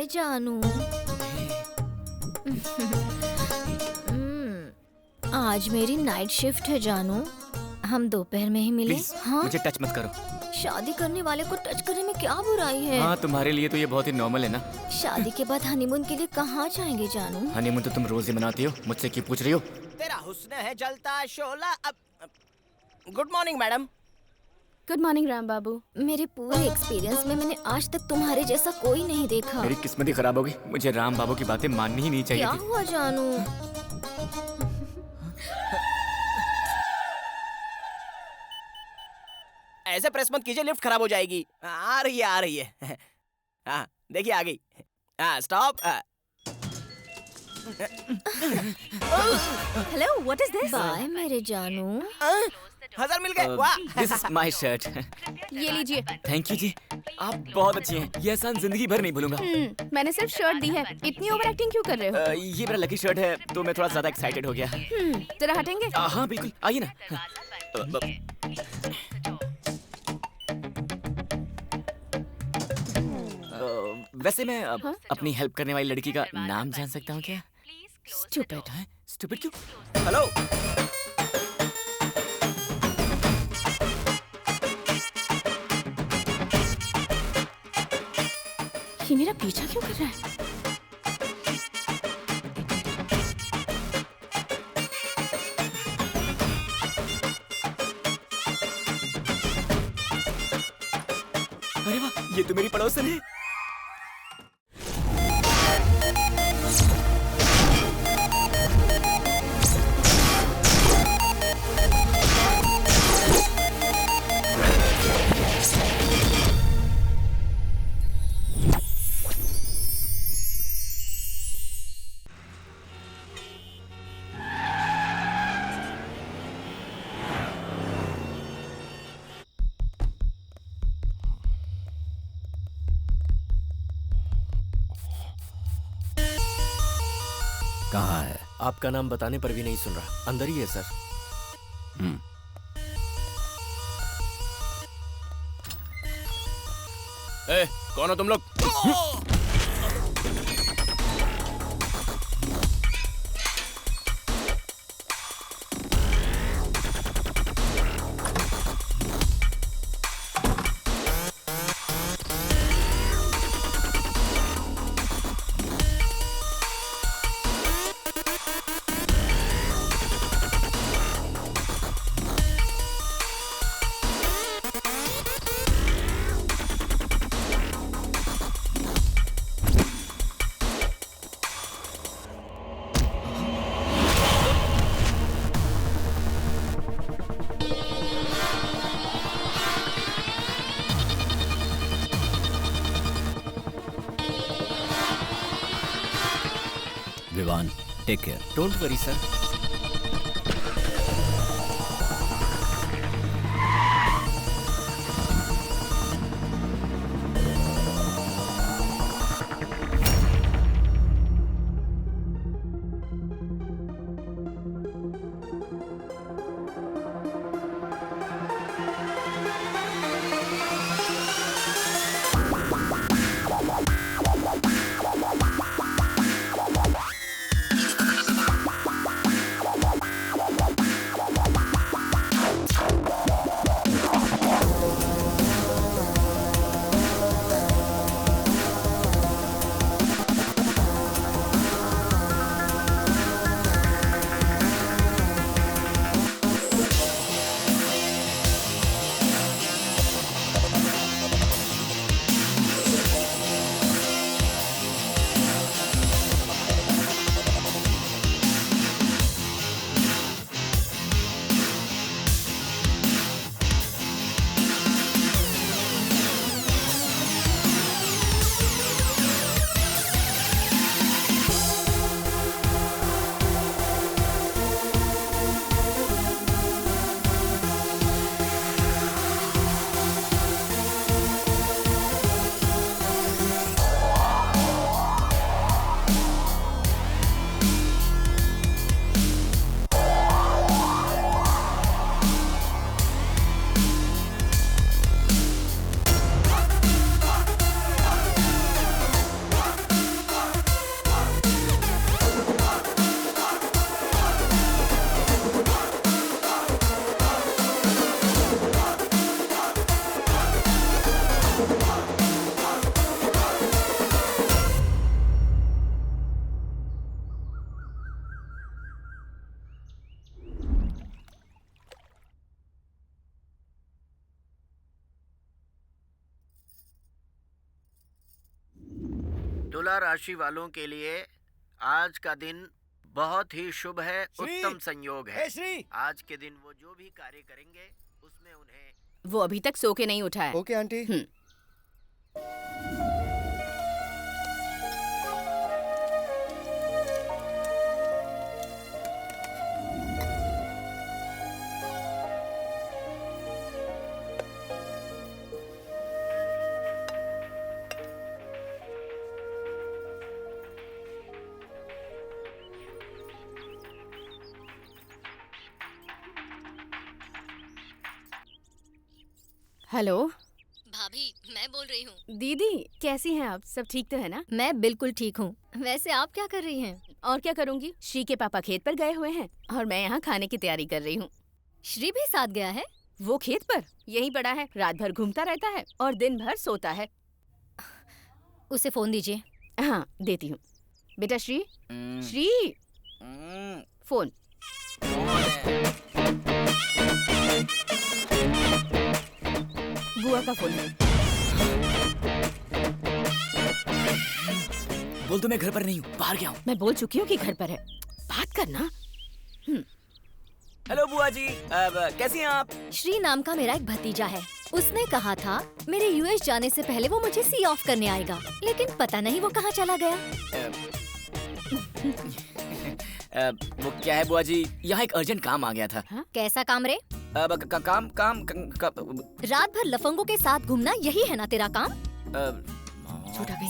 Bye जानू। आज मेरी नाइट शिफ्ट है जानू, हम दोपहर में ही मिले। प्लीज हाँ? मुझे टच मत करो। शादी करने वाले को टच करने में क्या बुराई है? हाँ, तुम्हारे लिए तो ये बहुत ही नॉर्मल है ना। शादी के बाद हनीमून के लिए कहाँ जाएंगे जानू? हनीमून तो तुम रोज ही मनाती हो, मुझसे क्यों पूछ रही हो? तेरा हुस्न है जलता शोला। अब good morning madam. Good morning Ram Babu. मेरे पूरे एक्सपीरियंस में मैंने आज तक तुम्हारे जैसा कोई नहीं देखा। मेरी किस्मत ही खराब होगी, मुझे राम बाबू की बातें माननी ही नहीं चाहिए क्या थी। हुआ जानू? ऐसे प्रेस मत कीजिए, लिफ्ट खराब हो जाएगी। आ रही है। हाँ देखिए आ गई। हाँ stop. Hello, what is this? Bye मेरे जानू। 1000 मिल गए। वाह। This is my shirt. ये लीजिए। थैंक यू जी, आप बहुत अच्छी हैं। ये एहसान जिंदगी भर नहीं भूलूंगा। मैंने सिर्फ शर्ट दी है, इतनी ओवर एक्टिंग क्यों कर रहे हो? ये मेरा लकी शर्ट है तो मैं थोड़ा ज्यादा एक्साइटेड हो गया। जरा हटेंगे? हाँ बिल्कुल, आइए ना। वैसे मैं अपनी हेल्प करने वाली लड़की का नाम जान सकता हूँ क्या? स्टूपिड। है? स्टूपिड क्यों? हेलो। ये मेरा पीछा क्यों कर रहा है? अरे वाह, ये तो मेरी पड़ोसन है। कहाँ है? आपका नाम बताने पर भी नहीं सुन रहा। अंदर ही है सर। कौन हो तुम लोग? Vivaan, take care. Don't worry sir. तुला राशि वालों के लिए आज का दिन बहुत ही शुभ है, उत्तम संयोग है। श्री आज के दिन वो जो भी कार्य करेंगे उसमें उन्हें वो अभी तक सो के नहीं उठा है। Okay aunty. हेलो भाभी, मैं बोल रही हूँ। दीदी, कैसी हैं आप? सब ठीक तो है ना? मैं बिल्कुल ठीक हूँ। वैसे आप क्या कर रही हैं? और क्या करूंगी, श्री के पापा खेत पर गए हुए हैं और मैं यहाँ खाने की तैयारी कर रही हूँ। श्री भी साथ गया है? वो खेत पर यही पड़ा है, रात भर घूमता रहता है और दिन भर सोता है। उसे फोन दीजिए। हाँ, देती हूँ। बेटा श्री, श्री, फोन। बुआ का फोन है। बोल तो मैं घर पर नहीं हूँ, बाहर गया हूँ। मैं बोल चुकी हूँ कि घर पर है, बात करना। हेलो बुआ जी, कैसी हैं आप? श्री नाम का मेरा एक भतीजा है। उसने कहा था मेरे यूएस जाने से पहले वो मुझे सी ऑफ करने आएगा, लेकिन पता नहीं वो कहाँ चला गया। वो क्या है बुआ जी, यहाँ एक अर्जेंट काम आ गया था। कैसा काम रे? रात भर लफंगों के साथ घूमना, यही है ना तेरा काम?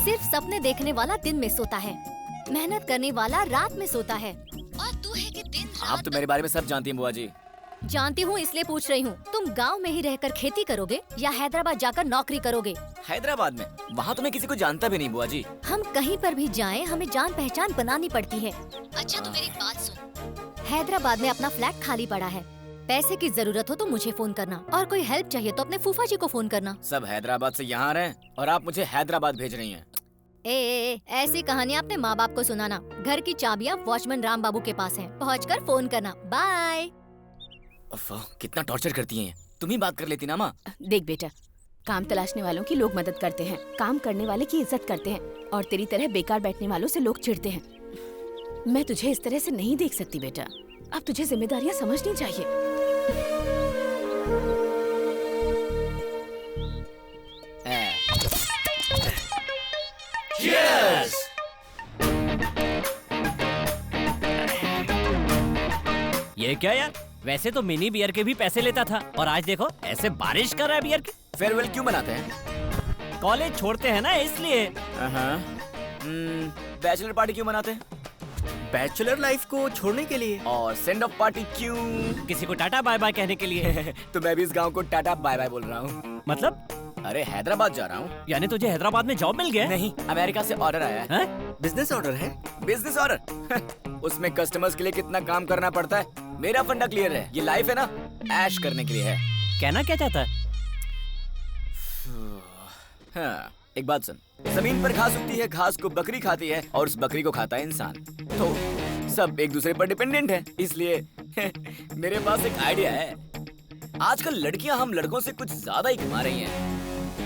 सिर्फ सपने देखने वाला दिन में सोता है, मेहनत करने वाला रात में सोता है, और तू है कि दिन रात। आप तो मेरे बारे में सब जानती हैं बुआ जी। जानती हूँ, इसलिए पूछ रही हूँ। तुम गांव में ही रहकर खेती करोगे या हैदराबाद जाकर नौकरी करोगे? हैदराबाद में? वहाँ तो मैं किसी को जानता भी नहीं बुआ जी। हम कहीं पर भी जाएं, हमें जान पहचान बनानी पड़ती है। अच्छा तो मेरी बात सुन, हैदराबाद में अपना फ्लैट खाली पड़ा है। पैसे की जरूरत हो तो मुझे फोन करना, और कोई हेल्प चाहिए तो अपने फूफा जी को फोन करना। सब हैदराबाद से यहाँ आ रहे हैं और आप मुझे हैदराबाद भेज रही हैं। ए, ऐसी कहानी अपने माँ बाप को सुनाना। घर की चाबियाँ वॉचमैन राम बाबू के पास हैं। पहुँचकर फोन करना। बाय। कितना टॉर्चर करती हैं। तुम ही बात कर लेती ना माँ। देख बेटा, काम तलाशने वालों की लोग मदद करते हैं, काम करने वाले की इज्जत करते हैं, और तेरी तरह बेकार बैठने वालों से लोग चिढ़ते हैं। मैं तुझे इस तरह से नहीं देख सकती बेटा। अब तुझे जिम्मेदारियाँ समझनी चाहिए। Cheers! ये क्या यार, वैसे तो मिनी बियर के भी पैसे लेता था और आज देखो ऐसे बारिश कर रहा है बियर की। फेयरवेल क्यों मनाते हैं? कॉलेज छोड़ते हैं ना इसलिए। बैचलर पार्टी क्यों मनाते हैं? बैचलर लाइफ को छोड़ने के लिए। और सेंड ऑफ पार्टी क्यों? किसी को टाटा बाय बाय कहने के लिए। तो मैं भी इस गांव को टाटा बाय बाय बोल रहा हूँ। मतलब? अरे हैदराबाद जा रहा हूँ। यानी तुझे हैदराबाद में जॉब मिल गया? नहीं, अमेरिका से ऑर्डर आया है। बिजनेस ऑर्डर है? Business order? उसमें कस्टमर्स के लिए कितना काम करना पड़ता है। मेरा फंडा क्लियर है, ये लाइफ है ना, ऐश करने के लिए है। कहना क्या चाहता है? हाँ, एक बात सुन, जमीन पर घास उगती है, घास को बकरी खाती है और उस बकरी को खाता है इंसान। तो सब एक दूसरे पर डिपेंडेंट है, इसलिए मेरे पास एक आइडिया है। आजकल लड़कियां हम लड़कों से कुछ ज्यादा ही कमा रही हैं।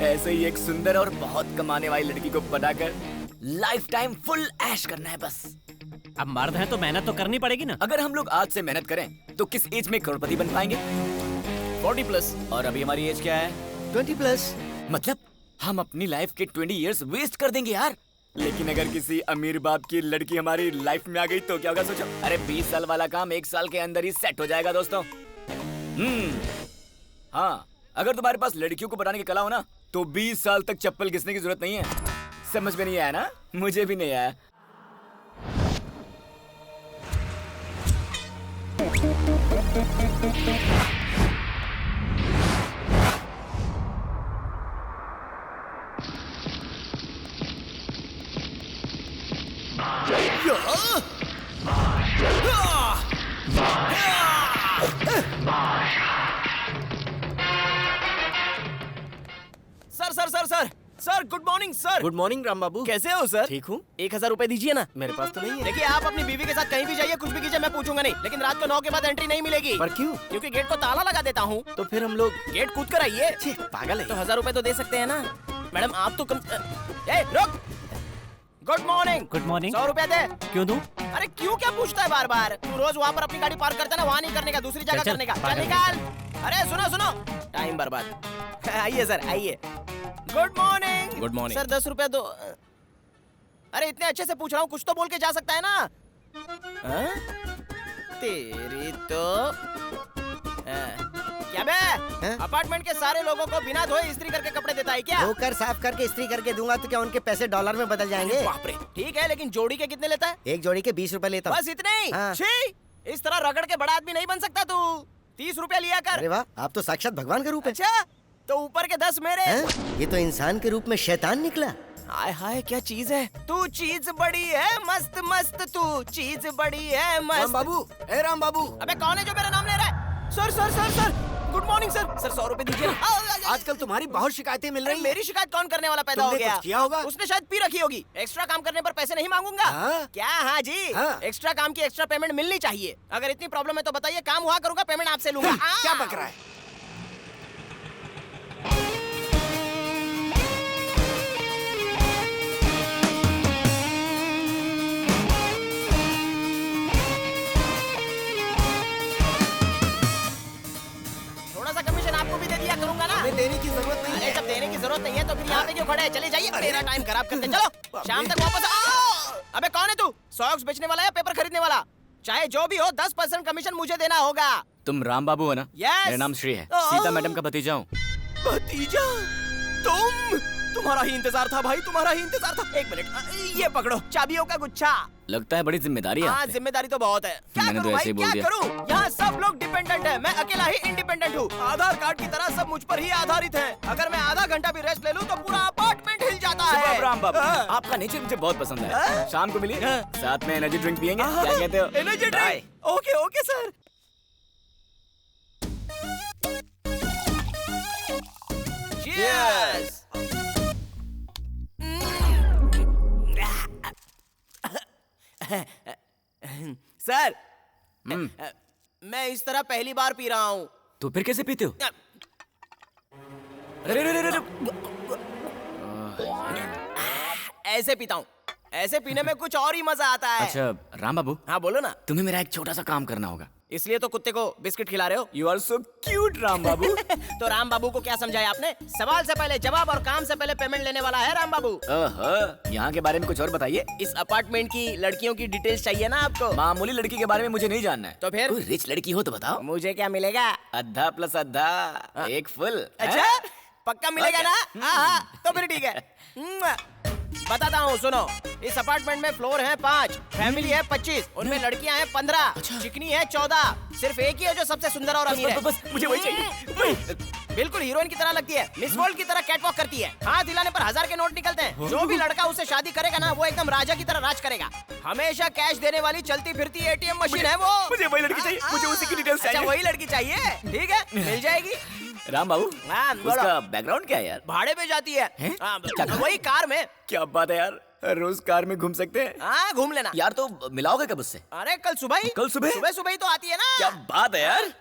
ऐसे ही एक सुंदर और बहुत कमाने वाली लड़की को पटाकर लाइफ टाइम फुल ऐश करना है बस। अब मर्द है तो मेहनत तो करनी पड़ेगी ना। अगर हम लोग आज से मेहनत करें तो किस एज में करोड़पति बन पाएंगे? 40+। और अभी हमारी एज क्या है? 20+। मतलब हम अपनी लाइफ के 20 इयर्स वेस्ट कर देंगे यार। लेकिन अगर किसी अमीर बाप की लड़की हमारी लाइफ में आ गई तो क्या होगा सोचो। अरे 20 साल वाला काम 1 साल के अंदर ही सेट हो जाएगा दोस्तों। हाँ, अगर तुम्हारे पास लड़कियों को बनाने की कला हो ना तो 20 साल तक चप्पल घिसने की जरूरत नहीं है। समझ में नहीं आया ना? मुझे भी नहीं आया। Sir good morning sir. Good morning Ram Babu. कैसे हो सर? ठीक हूँ। 1000 रुपए दीजिए ना। मेरे पास तो नहीं है। देखिए आप अपनी बीवी के साथ कहीं भी जाइए, कुछ भी कीजिए, मैं पूछूंगा नहीं, लेकिन रात को 9 के बाद एंट्री नहीं मिलेगी। पर क्यों? क्योंकि गेट को ताला लगा देता हूँ। तो फिर हम लोग गेट कूद कर आइए। पागल है। तो 1000 रुपए तो दे सकते हैं ना मैडम? आप तो कम। ए, रुक। Good morning. Good morning. 100 रुपया दे। क्यों दूं? अरे क्यों क्या पूछता है बार बार? तू रोज वहाँ पर अपनी गाड़ी पार्क करता है ना, वहाँ नहीं करने का, दूसरी जगह चल, करने का। पार्क चल निकाल। अरे सुनो सुनो, टाइम बर्बाद। आइए सर आइए। Good morning. Good morning. Sir 10 रुपया दो। अरे इतने अच्छे से पूछ रहा हूँ, कुछ तो बोल के जा सकता है ना। हाँ? तेरी तो क्या बे? अपार्टमेंट के सारे लोगों को बिना धोए इस्त्री करके कपड़े देता है क्या? धोकर साफ करके इस्त्री करके दूंगा तो क्या उनके पैसे डॉलर में बदल जाएंगे? बाप रे। ठीक है, लेकिन जोड़ी के कितने लेता है? एक जोड़ी के 20 रुपए लेता हूँ। बस इतने ही? हाँ। छी, इस तरह रगड़ के बड़ा आदमी नहीं बन सकता तू। 30 रुपया लिया कर। अरे वाह, आप तो साक्षात भगवान का रूप है। अच्छा, तो ऊपर के 10 मेरे। हैं? ये तो इंसान के रूप में शैतान निकला। हाय हाय, क्या चीज है तू? चीज बड़ी है मस्त मस्त, तू चीज बड़ी है मस्त। राम बाबू, ए राम बाबू। अबे कौन है जो मेरा नाम ले रहा है? Sir sir sir sir, good morning sir. Sir 100 रुपए दीजिए। आजकल तुम्हारी बहुत शिकायतें मिल रही हैं। मेरी शिकायत कौन करने वाला पैदा हो तुमने गया? कुछ किया होगा? उसने शायद पी रखी होगी। एक्स्ट्रा काम करने पर पैसे नहीं मांगूंगा। हाँ? क्या? हाँ जी, हाँ। एक्स्ट्रा काम की एक्स्ट्रा पेमेंट मिलनी चाहिए। अगर इतनी प्रॉब्लम है तो बताइए, काम हुआ करूंगा, पेमेंट आपसे लूंगा। क्या बक रहा है? थोड़ा सा कमीशन आपको भी दे दिया करूंगा ना। हमें देने की जरूरत नहीं अरे है। जब देने की जरूरत नहीं है तो फिर यहाँ पे क्यों खड़े हैं? चले जाइए, मेरा टाइम खराब करते। चलो शाम तक वापस आओ। अबे कौन है तू? सॉक्स बेचने वाला या पेपर खरीदने वाला? चाहे जो भी हो, 10% कमीशन मुझे देना होगा। तुम राम बाबू हो ना? Yes. मेरा नाम श्री है, ओह। सीता मैडम का भतीजा हूँ। भतीजा? तुम्हारा ही इंतजार था भाई, तुम्हारा ही इंतजार था। एक मिनट, ये पकड़ो चाबियों का गुच्छा। लगता है बड़ी जिम्मेदारी है हाँ, आप पे। जिम्मेदारी तो बहुत है। क्या मैंने करूं तो भाई, ऐसे ही बोल क्या दिया। करूं? यहाँ सब लोग डिपेंडेंट है, मैं अकेला ही इंडिपेंडेंट हूँ। आधार कार्ड की तरह सब मुझ पर ही आधारित है। अगर मैं आधा घंटा भी रेस्ट ले लूं तो पूरा अपार्टमेंट हिल जाता है। सुबह राम बाबू, हाँ। आपका नेचर मुझे बहुत पसंद है। हाँ? शाम को मिलिए, हाँ। साथ में एनर्जी ड्रिंक पियेंगे। हाँ। क्या कहते हो? Energy Bye. Drink? Okay okay sir. Cheers. Sir, मैं इस तरह पहली बार पी रहा हूँ। तो फिर कैसे पीते हो? अरे अरे अरे अरे, ऐसे पीता हूँ। ऐसे पीने में कुछ और ही मजा आता है। अच्छा राम बाबू, हाँ बोलो ना। तुम्हें मेरा एक छोटा सा काम करना होगा। इसलिए तो कुत्ते को बिस्किट खिला रहे हो? You are so cute Ram Babu. तो राम बाबू को क्या समझाया आपने? सवाल से पहले जवाब और काम से पहले पेमेंट लेने वाला है राम बाबू। ओहो, यहाँ के बारे में कुछ और बताइए। इस अपार्टमेंट की लड़कियों की डिटेल्स चाहिए ना आपको? मामूली लड़की के बारे में मुझे नहीं जानना है। तो फिर? कोई रिच लड़की हो तो बताओ। मुझे क्या मिलेगा? आधा प्लस आधा, एक फुल। अच्छा, पक्का मिलेगा ना? हाँ, तो फिर ठीक है। बताता हूँ, सुनो। इस अपार्टमेंट में फ्लोर है 5, फैमिली है 25, उनमें लड़कियाँ हैं 15, चिकनी है 14, सिर्फ एक ही है जो सबसे सुंदर और अमीर है। बस मुझे वही चाहिए। बिल्कुल हीरोइन की तरह लगती है, मिस वर्ल्ड की तरह कैटवॉक करती है, हाथ हिलाने पर 1000 के नोट निकलते हैं। जो भी लड़का उससे शादी करेगा ना, वो एकदम राजा की तरह राज करेगा। हमेशा कैश देने वाली चलती फिरती एटीएम मशीन है वो। मुझे वही लड़की चाहिए, मुझे उसी की डिटेल्स अच्छा, चाहिए। वही लड़की चाहिए? ठीक है, मिल जाएगी। राम बाबू, हाँ, बोलो। उसका बैकग्राउंड क्या है यार? भाड़े पे जाती है। हैं? हाँ, क्या कहा? वही कार में। क्या बात है यार, रोज कार में घूम सकते हैं हाँ, घूम लेना। यार। तो मिलाओगे कब उससे? अरे कल सुबह ही। कल सुबह? सुबह सुबह ही तो आती है ना। क्या बात है यार।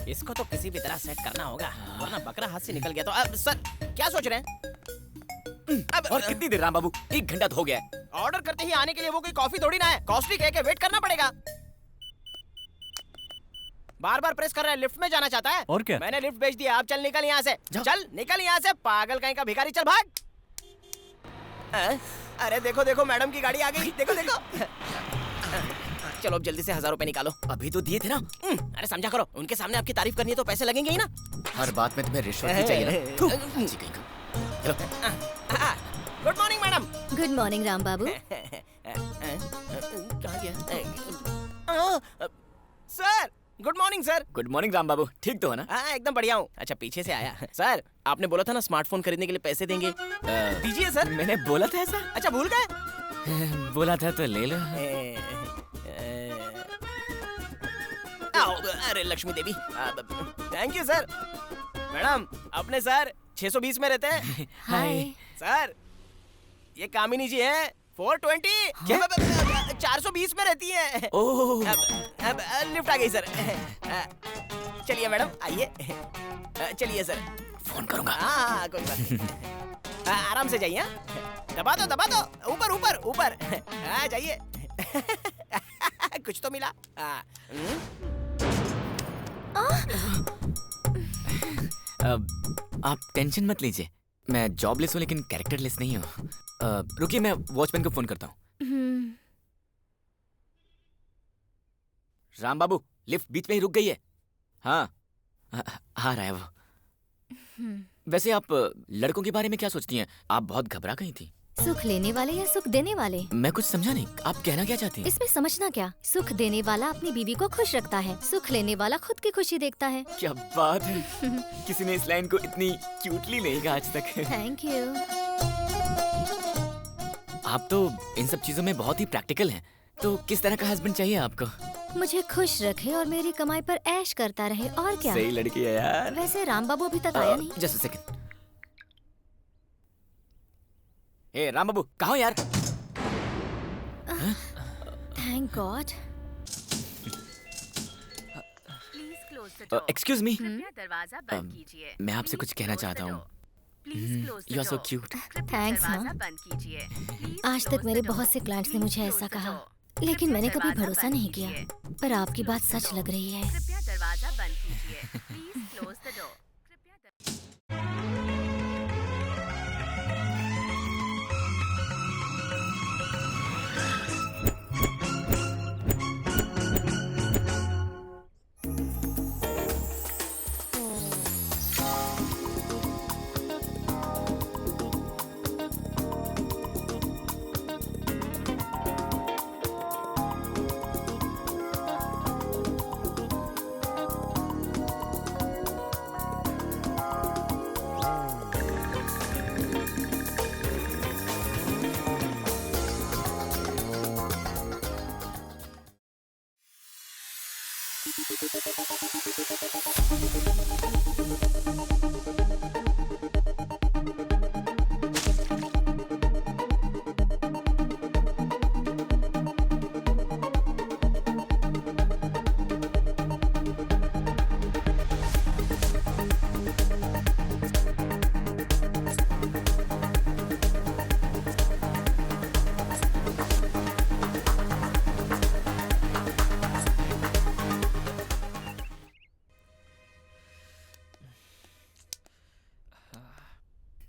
इसको तो किसी भी तरह सेट करना होगा, वरना बकरा हाथ से निकल गया तो। अब सर क्या सोच रहे हैं? और कितनी देर राम बाबू? 1 घंटा तो हो गया है। ऑर्डर करते ही आने के लिए वो कोई कॉफी थोड़ी ना है। कॉस्टली कह के वेट करना पड़ेगा। बार बार प्रेस कर रहा है, लिफ्ट में जाना चाहता है। और क्या? मैंने लिफ्ट भेज दिया, अब चल निकल यहाँ से। जाओ। चल निकल यहाँ से, पागल कहीं का भिखारी, चल भाग। अरे देखो देखो, मैडम की गाड़ी आ गई, देखो देखो। चलो अब जल्दी से 1000 रुपए निकालो। अभी तो दिए थे ना। अरे समझा करो, उनके सामने आपकी तारीफ करनी है तो पैसे लगेंगे ही ना। हर बात में तुम्हें रिश्वत ही चाहिए ना। थू, जी कहीं का। चलो। Good morning madam. Good morning Ram Babu. कहाँ गया? Sir good morning sir. Good morning Ram Babu, ठीक तो हो ना? हाँ एकदम बढ़िया हूँ। अच्छा पीछे से आया। सर आपने बोला था ना स्मार्टफोन खरीदने के लिए पैसे देंगे, दीजिए सर। मैंने बोला था ऐसा? अच्छा भूल गए? बोला था तो ले लो। आओ, अरे लक्ष्मी देवी, थैंक यू सर। मैडम अपने सर 620 में रहते हैं। हाय। सर ये कामिनी जी हैं 420। 420 में रहती हैं। ओह, अब लिफ्ट आ गई सर। चलिए मैडम आइए। चलिए सर। फोन करूंगा। हाँ कोई बात नहीं। आराम से जाइए। दबा दो ऊपर ऊपर ऊपर। हाँ जाइए। कुछ तो मिला। आप टेंशन मत लीजिए, मैं जॉबलेस हूँ लेकिन कैरेक्टरलेस नहीं हूँ। रुकिए मैं वॉचमैन को फोन करता हूँ। राम बाबू, लिफ्ट बीच में ही रुक गई है। हाँ आ रहा है वो। वैसे आप लड़कों के बारे में क्या सोचती हैं? आप बहुत घबरा गई थी। सुख लेने वाले या सुख देने वाले? मैं कुछ समझा नहीं, आप कहना क्या चाहती हैं? इसमें समझना क्या? सुख देने वाला अपनी बीवी को खुश रखता है, सुख लेने वाला खुद की खुशी देखता है। क्या बात है, किसी ने इस लाइन को इतनी क्यूटली नहीं कहा आज तक। Thank you. आप तो इन सब चीजों में बहुत ही प्रैक्टिकल हैं। तो किस तरह का हस्बैंड चाहिए आपको? मुझे खुश रखे और मेरी कमाई पर ऐश करता रहे, और क्या। सही लड़की है यार। वैसे राम बाबू अभी तक आया नहीं। Just a second. ए राम बाबू, कहाँ हो यार? Thank God. एक्सक्यूज मी, दरवाजा बंद कीजिए। मैं आपसे कुछ कहना चाहता हूँ। You are so cute. Thanks. हाँ, आज तक मेरे बहुत से क्लाइंट्स ने मुझे ऐसा कहा, लेकिन मैंने कभी भरोसा नहीं किया। पर आपकी बात सच लग रही है। कृपया दरवाजा बंद कीजिए। Please close the door.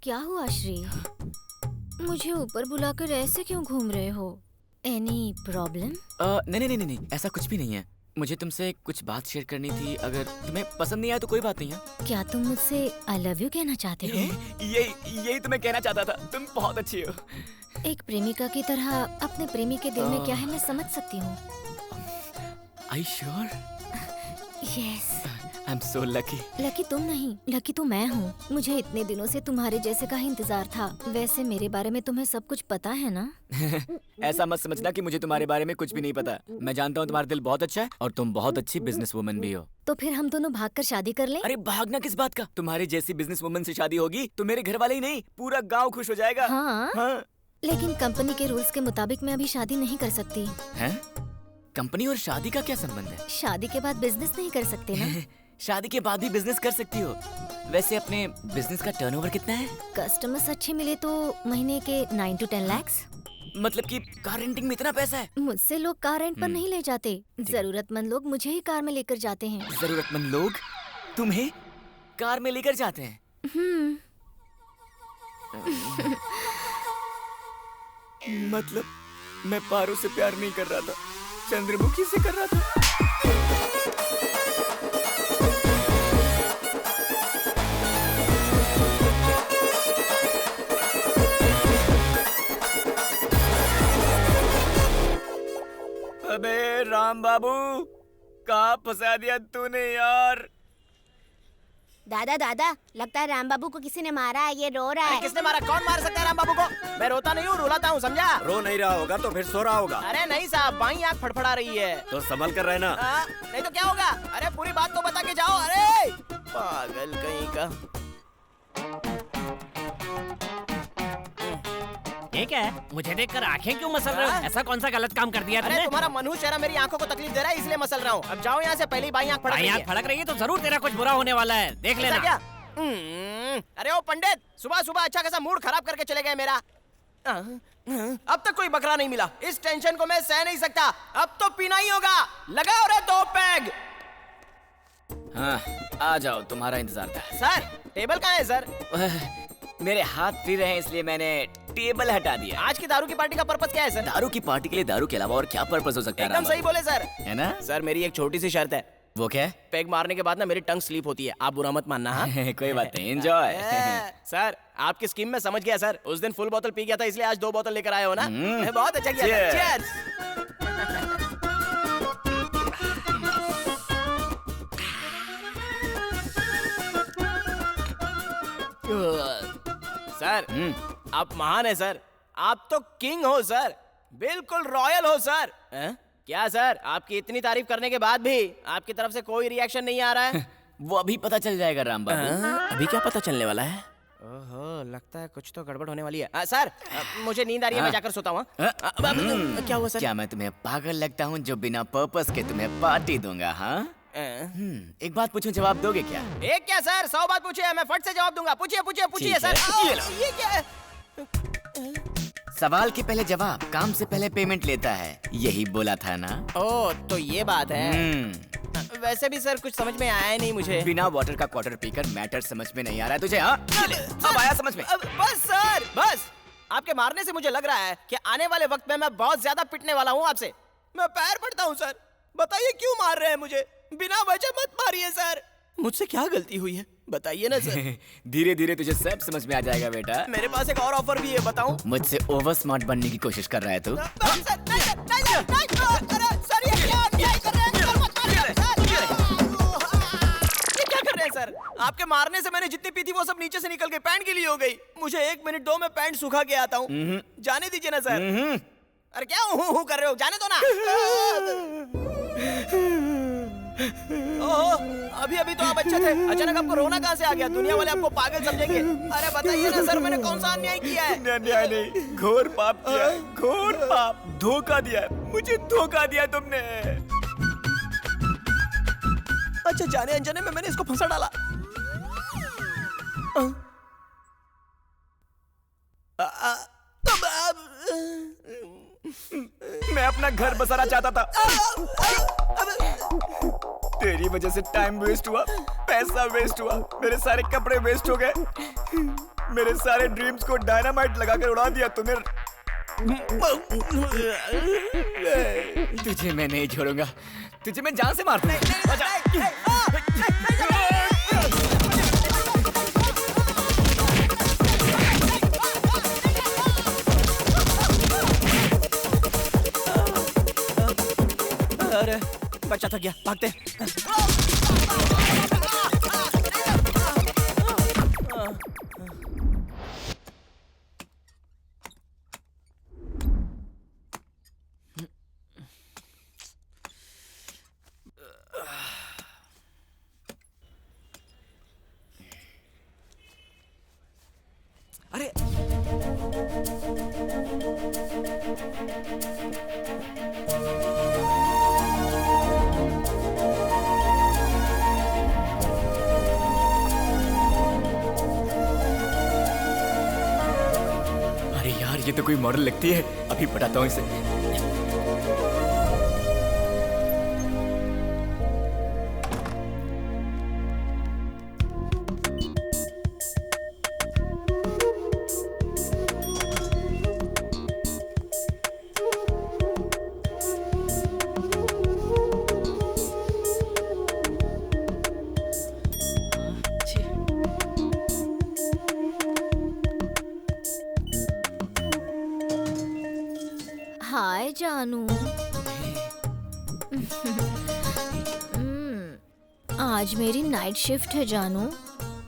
क्या हुआ श्री? मुझे ऊपर बुलाकर ऐसे क्यों घूम रहे हो? Any problem? नहीं, ऐसा कुछ भी नहीं है। मुझे तुमसे कुछ बात शेयर करनी थी। अगर तुम्हें पसंद नहीं आया तो कोई बात नहीं है। क्या तुम मुझसे आई लव यू कहना चाहते हो? यही तो मैं कहना चाहता था। तुम बहुत अच्छी हो। एक प्रेमिका की तरह अपने प्रेमी के दिल में क्या है मैं समझ सकती हूँ। Are you sure? Yes. I'm so lucky. Lucky तुम नहीं, लकी तो मैं हूँ। मुझे इतने दिनों से तुम्हारे जैसे का ही इंतजार था। वैसे मेरे बारे में तुम्हें सब कुछ पता है ना? ऐसा मत समझना कि मुझे तुम्हारे बारे में कुछ भी नहीं पता। मैं जानता हूँ तुम्हारा दिल बहुत अच्छा है और तुम बहुत अच्छी बिजनेस वुमन भी हो। तो फिर हम दोनों भागकर शादी कर लें? अरे भागना किस बात का? तुम्हारे जैसी बिजनेस वुमन से शादी होगी तो मेरे घर वाले ही नहीं, पूरा गाँव खुश हो जाएगा। हाँ। लेकिन कंपनी के रूल्स के मुताबिक मैं अभी शादी नहीं कर सकती। हैं? कंपनी और शादी का क्या संबंध है? शादी के बाद बिजनेस नहीं कर सकते ना? शादी के बाद भी बिजनेस कर सकती हो। वैसे अपने बिजनेस का टर्नओवर कितना है? कस्टमर्स अच्छे मिले तो महीने के 9 to 10 lakhs। मतलब कि कार रेंटिंग में इतना पैसा है? मुझसे लोग कार रेंट पर नहीं ले जाते। जरूरतमंद लोग मुझे ही कार में लेकर जाते हैं। जरूरतमंद लोग तुम्हें कार में लेकर जाते हैं? मतलब मैं पारो से प्यार नहीं कर रहा था, चंद्रमुखी से कर रहा था। अबे राम बाबू, कहाँ फंसा दिया तूने यार। दादा दादा, लगता है राम बाबू को किसी ने मारा है, ये रो रहा अरे है। किसने मारा? कौन मार सकता है राम बाबू को? मैं रोता नहीं हूँ, रुलाता हूँ, समझा? रो नहीं रहा होगा तो फिर सो रहा होगा। अरे नहीं साहब, बाईं आँख फड़फड़ा रही है। तो संभल कर रहना। नहीं तो क्या होगा? अरे पूरी बात तो बता के जाओ। अरे पागल कहीं का। ये क्या है? मुझे देखकर आंखें क्यों मसल रहे हो? ऐसा कौन सा गलत काम कर दिया अरे तुमने? तुम्हारा मनहूस चेहरा मेरी आंखों को तकलीफ दे रहा है, इसलिए मसल रहा हूँ। अब जाओ यहाँ से, पहली बाईं आँख फड़क बाईं रही आंख है। फड़क रही है तो जरूर तेरा कुछ बुरा होने वाला है, देख ऐसा लेना। क्या? अरे ओ पंडित, सुबह सुबह अच्छा खासा मूड खराब करके चले गए मेरा। अब तक कोई बकरा नहीं मिला। इस टेंशन को मैं सह नहीं सकता। अब तो पीना ही होगा। लगाओ रे 2 पैग। हाँ, आ जाओ, तुम्हारा इंतजार था। सर टेबल कहाँ है सर? मेरे हाथ फ्री रहे इसलिए मैंने टेबल हटा दिया। आज की दारू की पार्टी का पर्पस क्या है सर? दारू की पार्टी के लिए दारू के अलावा और क्या पर्पस हो सकता है? एकदम सही बोले सर। है ना? सर मेरी एक छोटी सी शर्त है। वो क्या है? पैग मारने के बाद ना मेरी टंग स्लीप होती है, आप बुरा मत मानना। हाँ कोई बात नहीं, एंजॉय। सर आपकी स्कीम में समझ गया सर। उस दिन फुल बोतल पी गया था, इसलिए आज 2 बोतल लेकर आए हो ना? बहुत अच्छा किया सर। Cheers! सर आप महान है सर। आप तो किंग हो सर, बिल्कुल रॉयल हो सर। क्या सर, आपकी इतनी तारीफ करने के बाद भी आपकी तरफ से कोई रिएक्शन नहीं आ रहा है? वो अभी पता चल जाएगा राम बाबू। अभी क्या पता चलने वाला है? ओहो, लगता है कुछ तो गड़बड़ होने वाली है। सर मुझे नींद आ रही है, मैं जाकर सोता हूँ। क्या हुआ सर? क्या मैं तुम्हें पागल लगता हूँ जो बिना पर्पस के तुम्हें पार्टी दूंगा? हाँ, एक बात पूछूं, जवाब दोगे क्या? एक क्या सर, 100 बात पूछिए, मैं फट से जवाब दूंगा। पूछिए पूछिए पूछिए ठीक सर। है, ये लो। ये क्या है? सवाल के पहले जवाब काम से पहले पेमेंट लेता है, यही बोला था ना? ओ तो ये बात है। वैसे भी सर कुछ समझ में आया नहीं मुझे। बिना वाटर का क्वार्टर पीकर मैटर समझ में नहीं आ रहा है तुझे? हाँ, अब आया समझ में? बस सर बस, आपके मारने से मुझे लग रहा है कि आने वाले वक्त में मैं बहुत ज्यादा पिटने वाला हूँ आपसे। मैं पैर पड़ता हूँ सर, बताइए क्यों मार रहे हैं मुझे? बिना वजह मत मारिए सर। मुझसे क्या गलती हुई है बताइए ना सर। धीरे धीरे तुझे सब समझ में आ जाएगा बेटा। मेरे पास एक और ऑफर भी है, बताऊं? मुझसे ओवर स्मार्ट बनने की कोशिश कर रहा है तू? सर आपके मारने से मैंने जितनी पी थी वो सब नीचे से निकल के पैंट गीली हो गई। मुझे 1 मिनट दो, मैं पैंट सुखा के आता हूँ। जाने दीजिए ना सर। अरे क्या हूँ कर रहे हो, जाने दो ना। ओहो, अभी अभी तो आप अच्छे थे, अचानक आपको रोना कहाँ से आ गया? दुनिया वाले आपको पागल समझेंगे। अरे बताइए ना सर, मैंने कौन सा अन्याय किया है? अन्याय नहीं, घोर पाप किया है, घोर पाप। धोखा दिया है मुझे, धोखा दिया तुमने। अच्छा, जाने अनजाने में मैंने इसको फंसा डाला। मैं अपना घर बसाना चाहता था, तेरी वजह से टाइम वेस्ट हुआ, पैसा वेस्ट हुआ, मेरे सारे कपड़े वेस्ट हो गए, मेरे सारे ड्रीम्स को डायनामाइट लगाकर उड़ा दिया तूने। तुझे मैं नहीं छोड़ूंगा, तुझे मैं जान से मार दूंगा। अरे बच्चा थक गया, भागते। अरे यार, ये तो कोई मॉडल लगती है, अभी पटाता हूँ इसे। हाय जानू। आज मेरी नाइट शिफ्ट है जानू,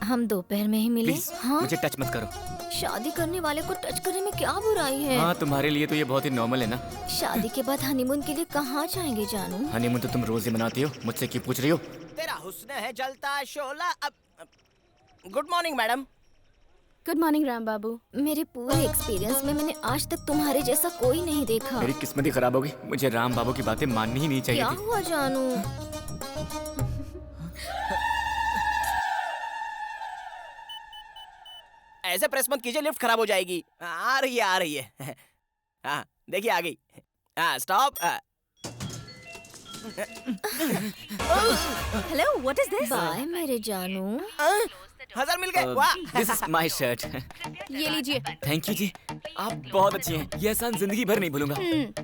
हम दोपहर में ही मिले। प्लीज हाँ, मुझे टच मत करो। शादी करने वाले को टच करने में क्या बुराई है? हाँ, तुम्हारे लिए तो ये बहुत ही नॉर्मल है ना। शादी के बाद हनीमून के लिए कहाँ जाएंगे जानू? हनीमून तो तुम रोज ही मनाती हो, मुझसे क्यों पूछ रही हो? तेरा हुस्न है जलता शोला। अब good morning madam. Good morning Ram Babu. मेरे पूरे एक्सपीरियंस में मैंने आज तक तुम्हारे जैसा कोई नहीं देखा। मेरी किस्मत ही खराब हो गई, मुझे राम बाबू की बातें माननी ही नहीं चाहिए क्या थी। हुआ जानू? ऐसे प्रेस मत कीजिए, लिफ्ट खराब हो जाएगी। आ रही है। हाँ देखिए आ गई। हाँ stop. Hello, what is this? Bye मेरे जानू। 1000 मिल गए। वाह। This is my shirt. ये लीजिए। थैंक यू जी, आप बहुत अच्छी हैं। ये एहसान जिंदगी भर नहीं भूलूंगा।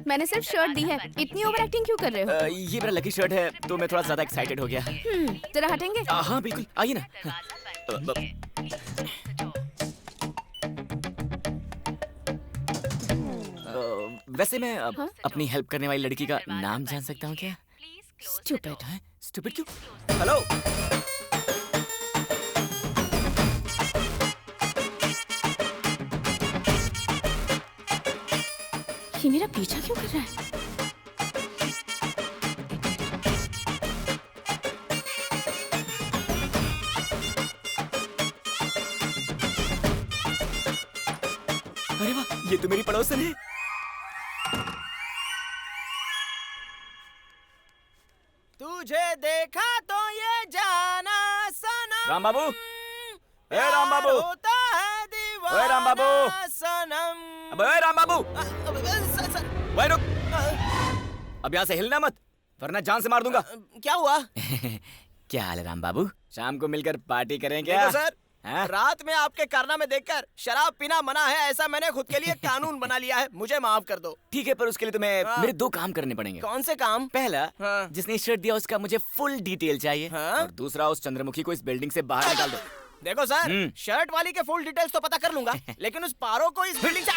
मैंने सिर्फ शर्ट दी है, इतनी ओवर एक्टिंग क्यों कर रहे हो? ये मेरा लकी शर्ट है तो मैं थोड़ा ज्यादा एक्साइटेड हो गया। जरा हटेंगे? हाँ बिल्कुल, आइए ना। वैसे मैं अपनी हेल्प करने वाली लड़की का नाम जान सकता हूँ क्या? स्टूपिड। स्टूपिड क्यों? हेलो। ये मेरा पीछा क्यों कर रहा है? अरे वाह, ये तो मेरी पड़ोसन है। तुझे देखा तो ये जाना सनम। राम बाबू, ए राम बाबू, होता है दीवाना ओए राम बाबू, सनम। अबे राम बाबू, सर, वही रुक। अब यहाँ से हिलना मत, वरना जान से मार दूंगा। क्या हुआ? क्या हाल है राम बाबू? शाम को मिलकर पार्टी करें क्या? देखो सर, हाँ? रात में आपके कारनामे देखकर शराब पीना मना है, ऐसा मैंने खुद के लिए कानून बना लिया है। मुझे माफ कर दो। ठीक है, पर उसके लिए तुम्हें हाँ। मेरे 2 काम करने पड़ेंगे। कौन से काम? पहला, हाँ। जिसने शर्ट दिया उसका मुझे फुल डिटेल चाहिए। हाँ। और दूसरा, उस चंद्रमुखी को इस बिल्डिंग से बाहर निकाल दो। देखो सर, शर्ट वाली के फुल डिटेल्स तो पता कर लूंगा, लेकिन उस पारो को इस बिल्डिंग से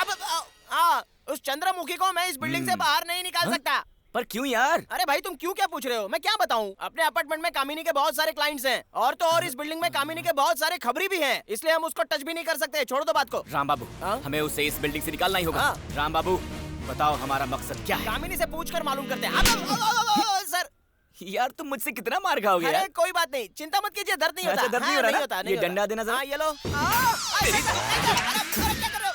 उस चंद्रमुखी को मैं इस बिल्डिंग से बाहर नहीं निकाल सकता। पर क्यों यार? अरे भाई तुम क्यों क्या पूछ रहे हो? मैं क्या बताऊं? अपने अपार्टमेंट में कामिनी के बहुत सारे क्लाइंट्स हैं, और तो और इस बिल्डिंग में कामिनी के बहुत सारे खबरी भी हैं, इसलिए हम उसको टच भी नहीं कर सकते। छोड़ दो बात को। राम बाबू, हाँ? हमें उसे इस बिल्डिंग से निकालना ही होगा। हाँ। राम बाबू, बताओ हमारा मकसद क्या है? कामिनी से पूछकर मालूम करते हैं। सर यार तुम मुझसे कितना मार खाओगे अरे यार? कोई बात नहीं, चिंता मत कीजिए, दर्द नहीं होता। अच्छा, दर्द नहीं हाँ, हो रहा ना? होता, ये नहीं होता। डंडा देना जरा। हाँ, ये लो। क्या कर रहे हो?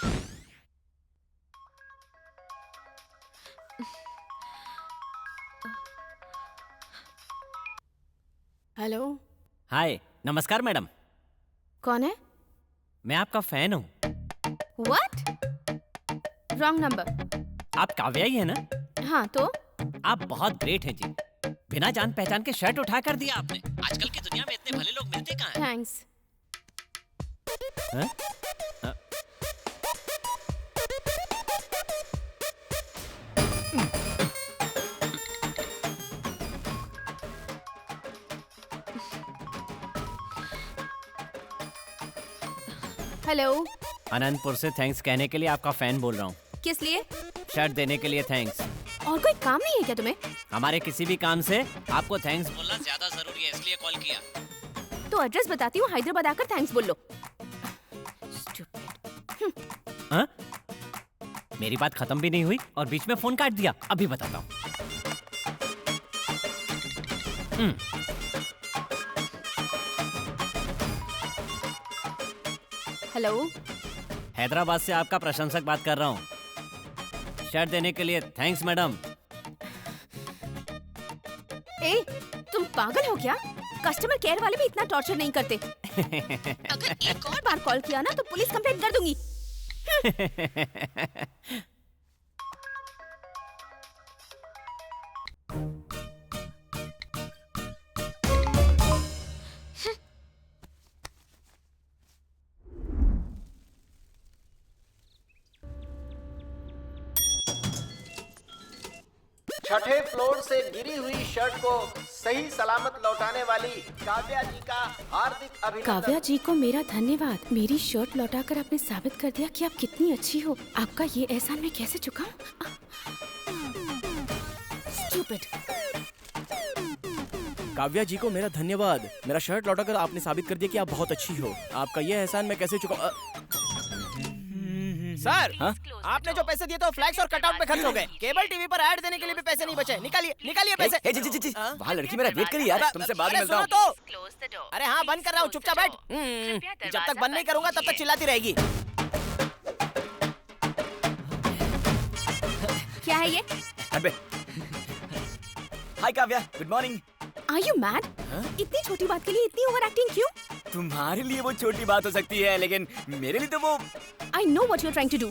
हेलो। हाय, नमस्कार मैडम। कौन है? मैं आपका फैन हूँ। व्हाट? Wrong number. आप काव्या ही है ना? हाँ तो? आप बहुत ग्रेट हैं जी। बिना जान पहचान के शर्ट उठा कर दिया आपने। आजकल की दुनिया में इतने भले लोग मिलते कहाँ हैं? थैंक्स। हैं? हेलो। अनंतपुर से थैंक्स कहने के लिए आपका फैन बोल रहा हूँ। किस लिए? शर्ट देने के लिए थैंक्स। और कोई काम नहीं है क्या तुम्हें? हमारे किसी भी काम से आपको थैंक्स बोलना ज्यादा जरूरी है, इसलिए कॉल किया। तो एड्रेस बताती हूँ, हैदराबाद आकर थैंक्स बोल लो। हाँ? मेरी बात खत्म भी नहीं हुई और बीच में फोन काट दिया। अभी बताता हूँ। हेलो। हैदराबाद से आपका प्रशंसक बात कर रहा हूँ। शर्ट देने के लिए थैंक्स मैडम। ए, तुम पागल हो क्या? कस्टमर केयर वाले भी इतना टॉर्चर नहीं करते। अगर एक और बार कॉल किया ना तो पुलिस कंप्लेंट कर दूंगी। छठे फ्लोर से गिरी हुई शर्ट को सही सलामत लौटाने वाली काव्या जी का हार्दिक अभिनंदन। काव्या जी को मेरा धन्यवाद। मेरी शर्ट लौटाकर आपने साबित कर दिया कि आप कितनी अच्छी हो। आपका ये एहसान मैं कैसे चुकाऊं? Stupid. काव्या जी को मेरा धन्यवाद। मेरा शर्ट लौटाकर आपने साबित कर दिया कि आप बहुत अच्छी हो। आपका यह एहसान मैं कैसे चुका। सर, आपने जो पैसे दिए थे वो फ्लैक्स और कटआउट पे खर्च हो गए। केबल टीवी पर ऐड देने के लिए भी पैसे नहीं बचे। निकालिए पैसे। जी वहाँ लड़की मेरा वेट करी यार, तुमसे बाद में मिलता हूँ। तो अरे हाँ, बंद कर रहा हूँ, चुपचाप बैठ। जब तक बंद नहीं करूंगा तब तक चिल्लाती रहेगी। क्या है ये? अबे hi Kavya, good morning. Are you mad? इतनी छोटी बात के लिए इतनी ओवर एक्टिंग क्यों? तुम्हारे लिए वो छोटी बात हो सकती है, लेकिन मेरे लिए तो वो। I know what you are trying to do.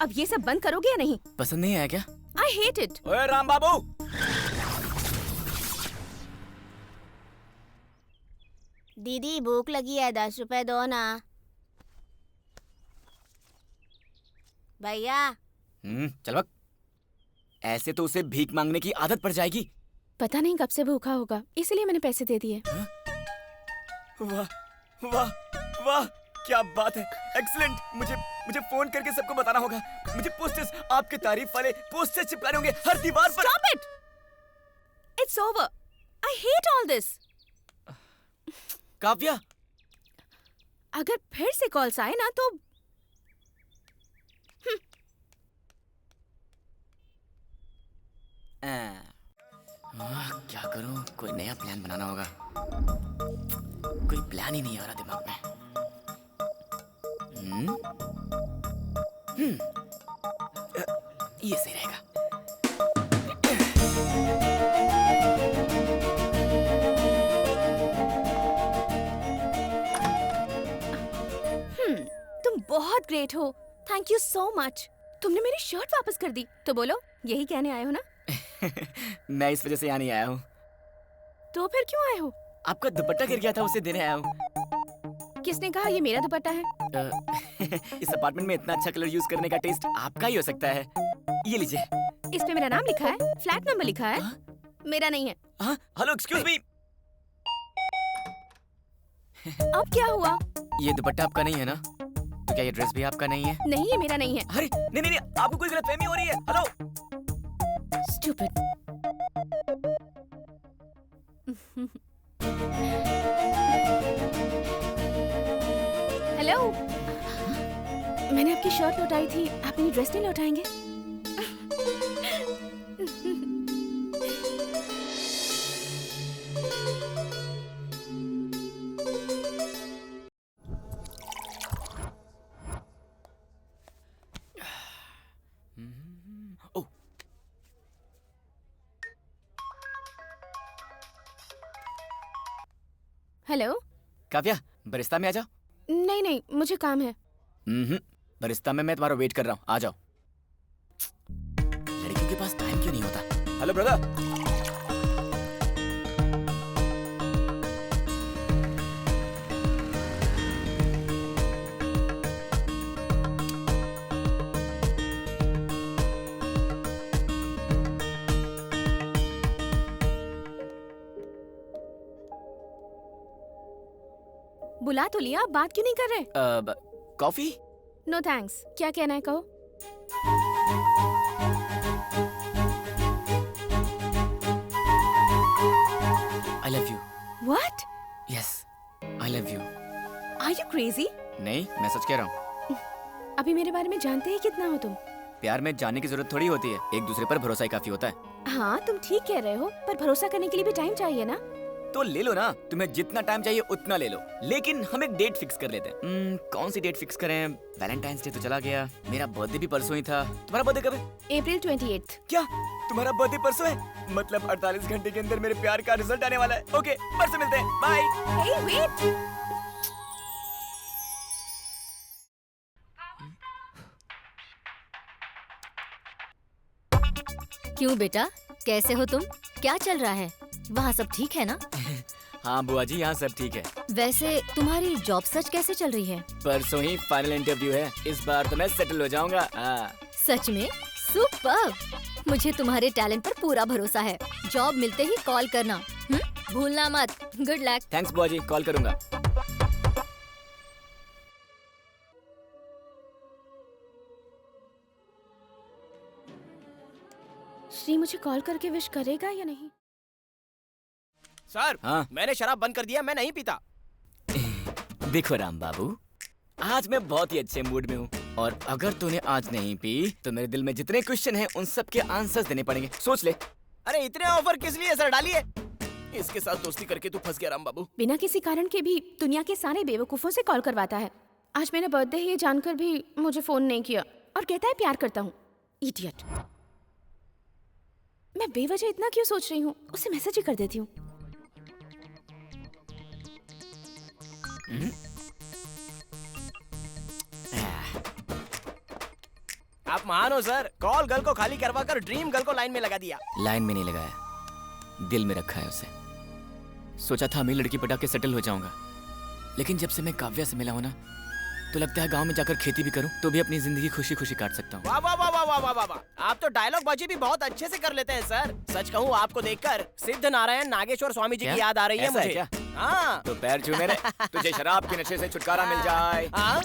अब ये सब बंद करोगे या नहीं? पसंद नहीं आया क्या? I hate it. ओए राम बाबू, दीदी भूख लगी है, 10 रुपए दो ना। भैया चल बक। ऐसे तो उसे भीख मांगने की आदत पड़ जाएगी। पता नहीं कब से भूखा होगा, इसलिए मैंने पैसे दे दिए। वाह वाह वाह, क्या बात है, एक्सीलेंट। मुझे फोन करके सबको बताना होगा। मुझे पोस्टर्स, आपके तारीफ वाले पोस्टर्स चिपकाने होंगे हर दीवार पर। Stop it! It's over. I hate all this. Kavya, अगर फिर से कॉल्स आए ना तो क्या करूं? कोई नया प्लान बनाना होगा। कोई प्लान ही नहीं आ रहा दिमाग में। ये सही रहेगा। तुम बहुत ग्रेट हो। Thank you so much. तुमने मेरी शर्ट वापस कर दी, तो बोलो यही कहने आए हो ना? मैं इस वजह से यहाँ नहीं आया हूँ। तो फिर क्यों आए हो? आपका दुपट्टा गिर गया था, उसे देने आया हूँ। किसने कहा ये मेरा दुपट्टा है? इस अपार्टमेंट में इतना अच्छा कलर यूज करने का टेस्ट आपका ही हो सकता है। ये लीजिए। इसमें मेरा नाम लिखा है, फ्लैट नंबर लिखा है। मेरा नहीं है। Hello, excuse me. अब क्या हुआ? ये दुपट्टा आपका नहीं है ना? तो क्या ये ड्रेस भी आपका नहीं है? नहीं, ये मेरा नहीं है। अरे नहीं, आपको कोई गलतफहमी हो रही है। हेलो। Stupid. हेलो, मैंने आपकी शर्ट लौटाई थी, आप मेरी ड्रेस नहीं लौटाएंगे? ओह, हेलो। काव्या, बरिस्ता में आ जाओ। नहीं, मुझे काम है। बरिस्ता में मैं तुम्हारा वेट कर रहा हूँ, आ जाओ। लड़कियों के पास टाइम क्यों नहीं होता? Hello brother. बुला तो लिया, बात क्यों नहीं कर रहे? कॉफी? No thanks. क्या कहना है कहो? I love you. What? Yes, I love you. Are you crazy? नहीं, मैं सच कह रहा हूँ। अभी मेरे बारे में जानते ही कितना हो तुम? प्यार में जानने की जरूरत थोड़ी होती है, एक दूसरे पर भरोसा ही काफी होता है। हाँ, तुम ठीक कह रहे हो, पर भरोसा करने के लिए भी टाइम चाहिए ना? तो ले लो ना, तुम्हें जितना टाइम चाहिए उतना ले लो, लेकिन हम एक डेट फिक्स कर लेते हैं। कौन सी डेट फिक्स करें? वैलेंटाइंस डे तो चला गया, मेरा बर्थडे भी परसों ही था। तुम्हारा बर्थडे कब है? April 28th। क्या तुम्हारा बर्थडे परसों है? मतलब 48 घंटे के अंदर मेरे प्यार का रिजल्ट आने वाला है। ओके, परसों मिलते हैं, बाय। Hey, wait! क्यों बेटा, कैसे हो तुम? क्या चल रहा है? वहाँ सब ठीक है ना? हाँ बुआ जी, यहाँ सब ठीक है। वैसे तुम्हारी जॉब सर्च कैसे चल रही है? परसों ही फाइनल इंटरव्यू है, इस बार तो मैं सेटल हो जाऊंगा। सच में? सुपर्ब! मुझे तुम्हारे टैलेंट पर पूरा भरोसा है। जॉब मिलते ही कॉल करना, भूलना मत। Good luck. थैंक्स बुआ जी, कॉल करूंगा। श्री मुझे कॉल करके विश करेगा या नहीं? सर हाँ? मैंने शराब बंद कर दिया, मैं नहीं पीता। देखो राम बाबू, आज मैं बहुत ही अच्छे मूड में हूँ और अगर तूने आज नहीं पी तो मेरे दिल में जितने क्वेश्चन हैं उन सब के आंसर्स देने पड़ेंगे। सोच ले। अरे इतने ऑफर किस लिए सर? डालिए। इसके साथ दोस्ती करके तू फंस गया राम बाबू। बिना किसी कारण के भी दुनिया के सारे बेवकूफों से कॉल करवाता है। आज मेरा बर्थडे है ये जानकर भी मुझे फोन नहीं किया और कहता है प्यार करता हूँ। इडियट। मैं बेवजह इतना क्यों सोच रही हूँ? उसे मैसेज ही कर देती हूँ। आप महान हो सर, कॉल गर्ल को खाली करवा कर ड्रीम गर्ल को लाइन में लगा दिया। लाइन में नहीं लगाया, दिल में रखा है उसे। सोचा था मैं लड़की पटा के सेटल हो जाऊंगा, लेकिन जब से मैं काव्या से मिला हूं ना तो लगता है गांव में जाकर खेती भी करूं तो भी अपनी जिंदगी खुशी खुशी काट सकता हूं। वाह वाह वाह वाह वाह वाह वाह वाह, आप तो डायलॉग बाजी भी बहुत अच्छे से कर लेते हैं सर। सच कहूँ आपको देखकर सिद्ध नारायण नागेश्वर स्वामी जी क्या? की याद आ रही है ऐसा है मुझे। क्या? हाँ तो पैर छू मेरे, तुझे शराब के नशे से छुटकारा मिल जाए। हाँ?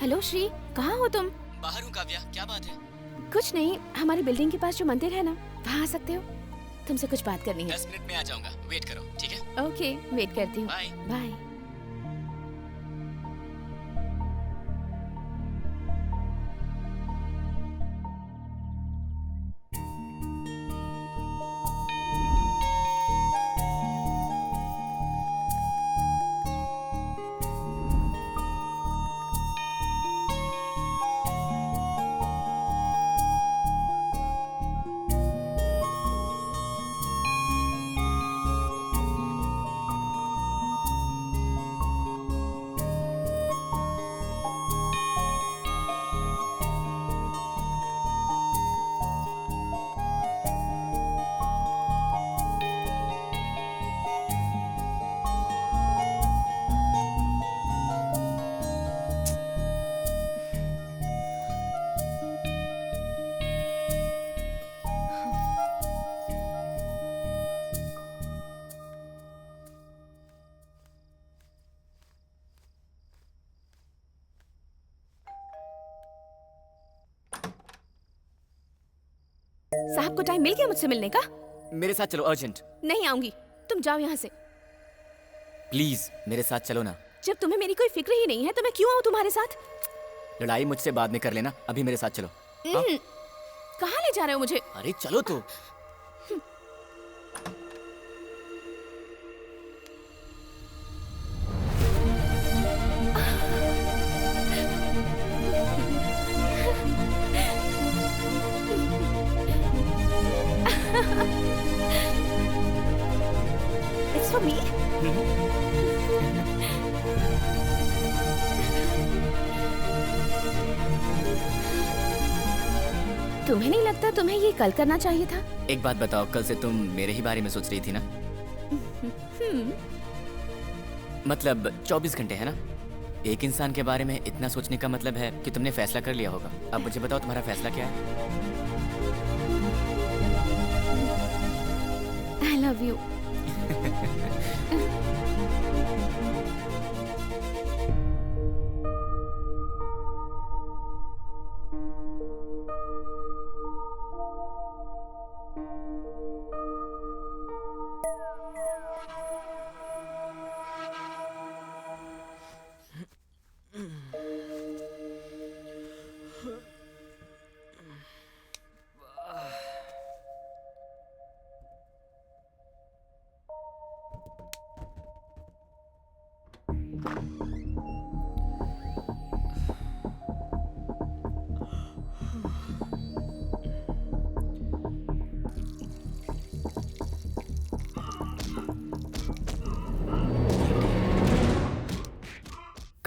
हेलो श्री, कहाँ हो तुम? बाहर हूँ काव्या, क्या बात है? कुछ नहीं, हमारी बिल्डिंग के पास जो मंदिर है ना, वहाँ आ सकते हो? तुमसे कुछ बात करनी है। 10 मिनट में आ जाऊंगा, वेट करो, ठीक है? ओके, वेट करती हूँ। बाय। बाय। साहब को टाइम मिल गया मुझसे मिलने का? मेरे साथ चलो, अर्जेंट। नहीं आऊंगी, तुम जाओ यहाँ से। प्लीज मेरे साथ चलो ना। जब तुम्हें मेरी कोई फिक्र ही नहीं है तो मैं क्यों आऊँ तुम्हारे साथ? लड़ाई मुझसे बाद में कर लेना, अभी मेरे साथ चलो। हाँ? कहाँ ले जा रहे हो मुझे? अरे चलो तो। It's for me? तुम्हें नहीं लगता तुम्हें ये कल करना चाहिए था? एक बात बताओ, कल से तुम मेरे ही बारे में सोच रही थी ना? मतलब 24 घंटे है ना? एक इंसान के बारे में इतना सोचने का मतलब है कि तुमने फैसला कर लिया होगा। अब मुझे बताओ तुम्हारा फैसला क्या है? I love you.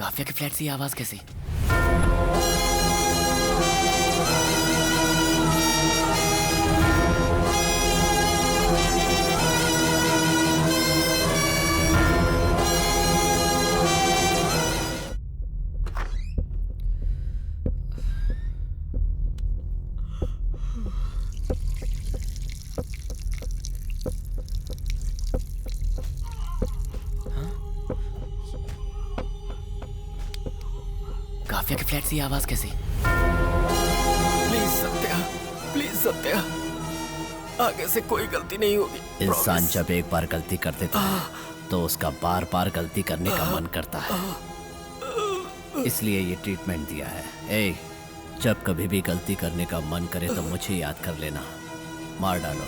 काफिया के फ्लैट से ये आवाज कैसी? काफिया के फ्लैट से ये आवाज कैसी? प्लीज सत्या, आगे से कोई गलती नहीं होगी। इंसान जब एक बार गलती कर देता है तो उसका बार बार गलती करने का मन करता है, इसलिए ये ट्रीटमेंट दिया है। ए, जब कभी भी गलती करने का मन करे तो मुझे याद कर लेना, मार डालो।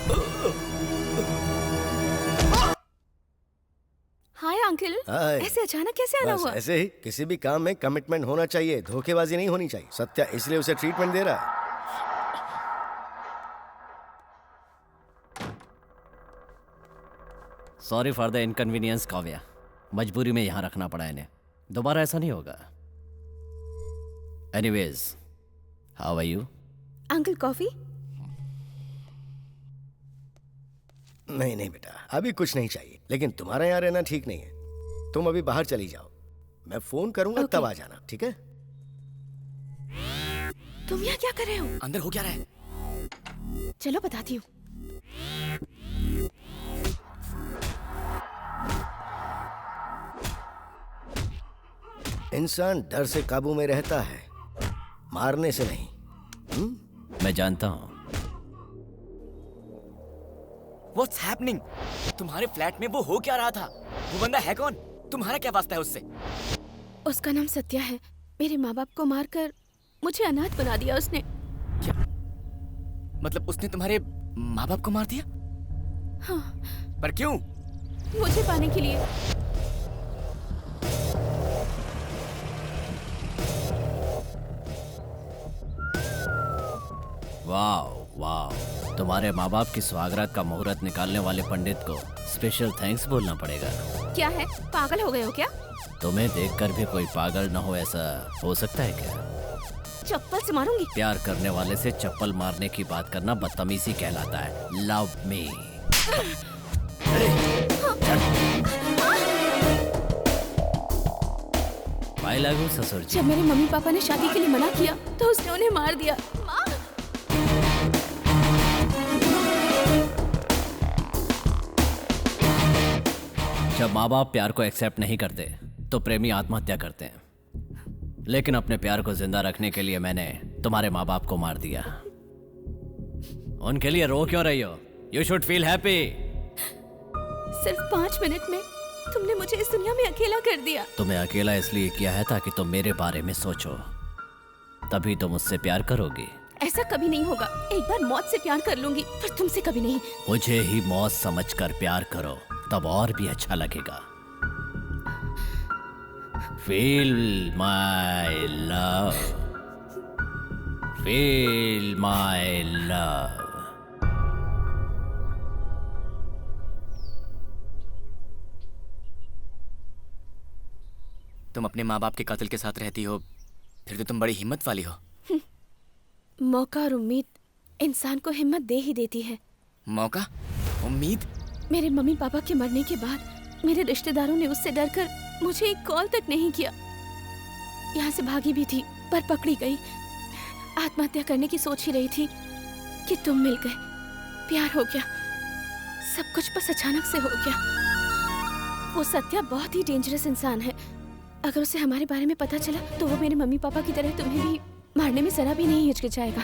हाय अंकल, हाय। ऐसे अचानक कैसे आना बस हुआ? ऐसे ही किसी भी काम में कमिटमेंट होना चाहिए, धोखेबाजी नहीं होनी चाहिए। सत्या इसलिए उसे ट्रीटमेंट दे रहा है। Sorry for the inconvenience Kavya, मजबूरी में यहाँ रखना पड़ा इन्हें, दोबारा ऐसा नहीं होगा। Anyways, how are you? Uncle coffee? नहीं बेटा, अभी कुछ नहीं चाहिए, लेकिन तुम्हारा यहाँ रहना ठीक नहीं है। तुम अभी बाहर चली जाओ, मैं फोन करूंगा तब आ जाना, ठीक है? तुम यहाँ क्या कर रहे हो? अंदर हो क्या रहा है? चलो बताती हूँ। इंसान डर से काबू में रहता है, मारने से नहीं। मैं जानता हूँ। What's happening? तुम्हारे फ्लैट में वो हो क्या रहा था? वो बंदा है कौन? तुम्हारा क्या वास्ता है उससे? उसका नाम सत्या है। मेरे माँ बाप को मारकर मुझे अनाथ बना दिया उसने। क्या? मतलब उसने तुम्हारे माँ बाप को मार दिया? हाँ। पर क्यों? मुझे पाने के लिए। वाह वाह, तुम्हारे माँ बाप की स्वागत का मुहूर्त निकालने वाले पंडित को स्पेशल थैंक्स बोलना पड़ेगा। क्या है, पागल हो गए हो क्या? तुम्हें देखकर भी कोई पागल न हो, ऐसा हो सकता है क्या? चप्पल से मारूंगी। प्यार करने वाले से चप्पल मारने की बात करना बदतमीजी कहलाता है। Love me. बाय लागू ससुर जी। जब मेरे मम्मी पापा ने शादी के लिए मना किया तो उसने उन्हें मार दिया। माँ! जब माँ बाप प्यार को एक्सेप्ट नहीं करते तो प्रेमी आत्महत्या करते हैं, लेकिन अपने प्यार को जिंदा रखने के लिए मैंने तुम्हारे माँ बाप को मार दिया। उनके लिए रो क्यों रही हो? You should feel happy. सिर्फ 5 मिनट में तुमने मुझे इस दुनिया में अकेला कर दिया। तुम्हें अकेला इसलिए किया है ताकि तुम मेरे बारे में सोचो, तभी तुम मुझसे प्यार करोगी। ऐसा कभी नहीं होगा। एक बार मौत से प्यार कर लूंगी, पर तुमसे कभी नहीं। मुझे ही मौत समझकर प्यार करो, तब और भी अच्छा लगेगा। Feel my love, feel my love. तुम अपने माँ बाप के कातिल के साथ रहती हो, फिर तो तुम बड़ी हिम्मत वाली हो। मौका और उम्मीद इंसान को हिम्मत दे ही देती है। मौका? उम्मीद? मेरे मम्मी पापा के मरने के बाद मेरे रिश्तेदारों ने उससे डरकर मुझे एक कॉल तक नहीं किया। यहाँ से भागी भी थी पर पकड़ी गई। आत्महत्या करने की सोच ही रही थी कि तुम मिल गए, प्यार हो गया, सब कुछ बस अचानक से हो गया। वो सत्या बहुत ही डेंजरस इंसान है। अगर उसे हमारे बारे में पता चला तो वो मेरे मम्मी पापा की तरह तुम्हें भी मारने में जरा भी नहीं हिचकिचाएगा,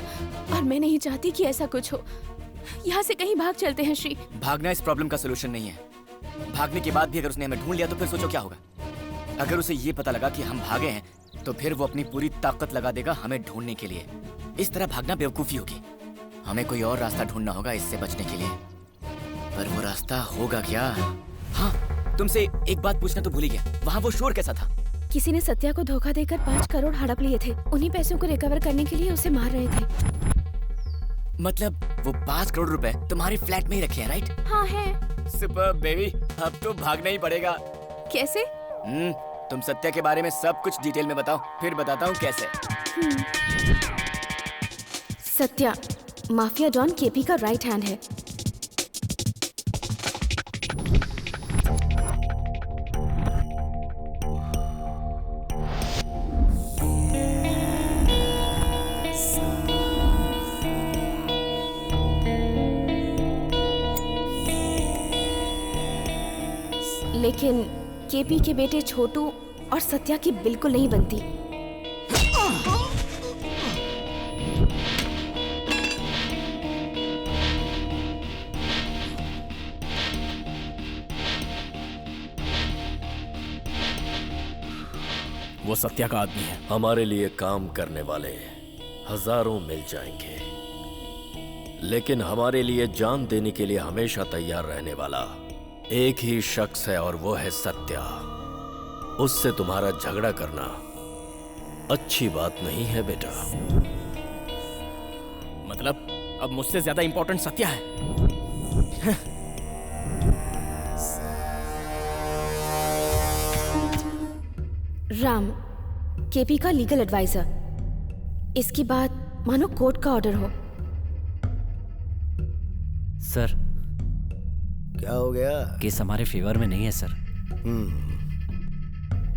और मैं नहीं चाहती कि ऐसा कुछ हो। यहाँ से कहीं भाग चलते हैं श्री। भागना इस प्रॉब्लम का सोल्यूशन नहीं है। भागने के बाद भी अगर उसने हमें ढूंढ लिया तो फिर सोचो क्या होगा। अगर उसे ये पता लगा कि हम भागे हैं तो फिर वो अपनी पूरी ताकत लगा देगा हमें ढूंढने के लिए। इस तरह भागना बेवकूफी होगी। हमें कोई और रास्ता ढूंढना होगा इससे बचने के लिए। पर वो रास्ता होगा क्या? हाँ, तुमसे एक बात पूछना तो भूल ही गया, वहाँ वो शोर कैसा था? किसी ने सत्या को धोखा देकर 5 करोड़ हड़प लिए थे। उन्हीं पैसों को रिकवर करने के लिए उसे मार रहे थे। मतलब वो 5 करोड़ रुपए तुम्हारे फ्लैट में ही रखे हैं, राइट? हाँ है। सुपर बेबी, अब तो भागना ही पड़ेगा। कैसे? तुम सत्या के बारे में सब कुछ डिटेल में बताओ, फिर बताता हूँ कैसे। सत्या माफिया डॉन केपी का राइट हैंड है। लेकिन केपी के बेटे छोटू और सत्या की बिल्कुल नहीं बनती। वो सत्या का आदमी है। हमारे लिए काम करने वाले हजारों मिल जाएंगे, लेकिन हमारे लिए जान देने के लिए हमेशा तैयार रहने वाला एक ही शख्स है, और वो है सत्या। उससे तुम्हारा झगड़ा करना अच्छी बात नहीं है बेटा। मतलब अब मुझसे ज्यादा इंपॉर्टेंट सत्या है। राम केपी का लीगल एडवाइजर। इसकी बात मानो कोर्ट का ऑर्डर हो। सर क्या हो गया? केस हमारे फेवर में नहीं है सर।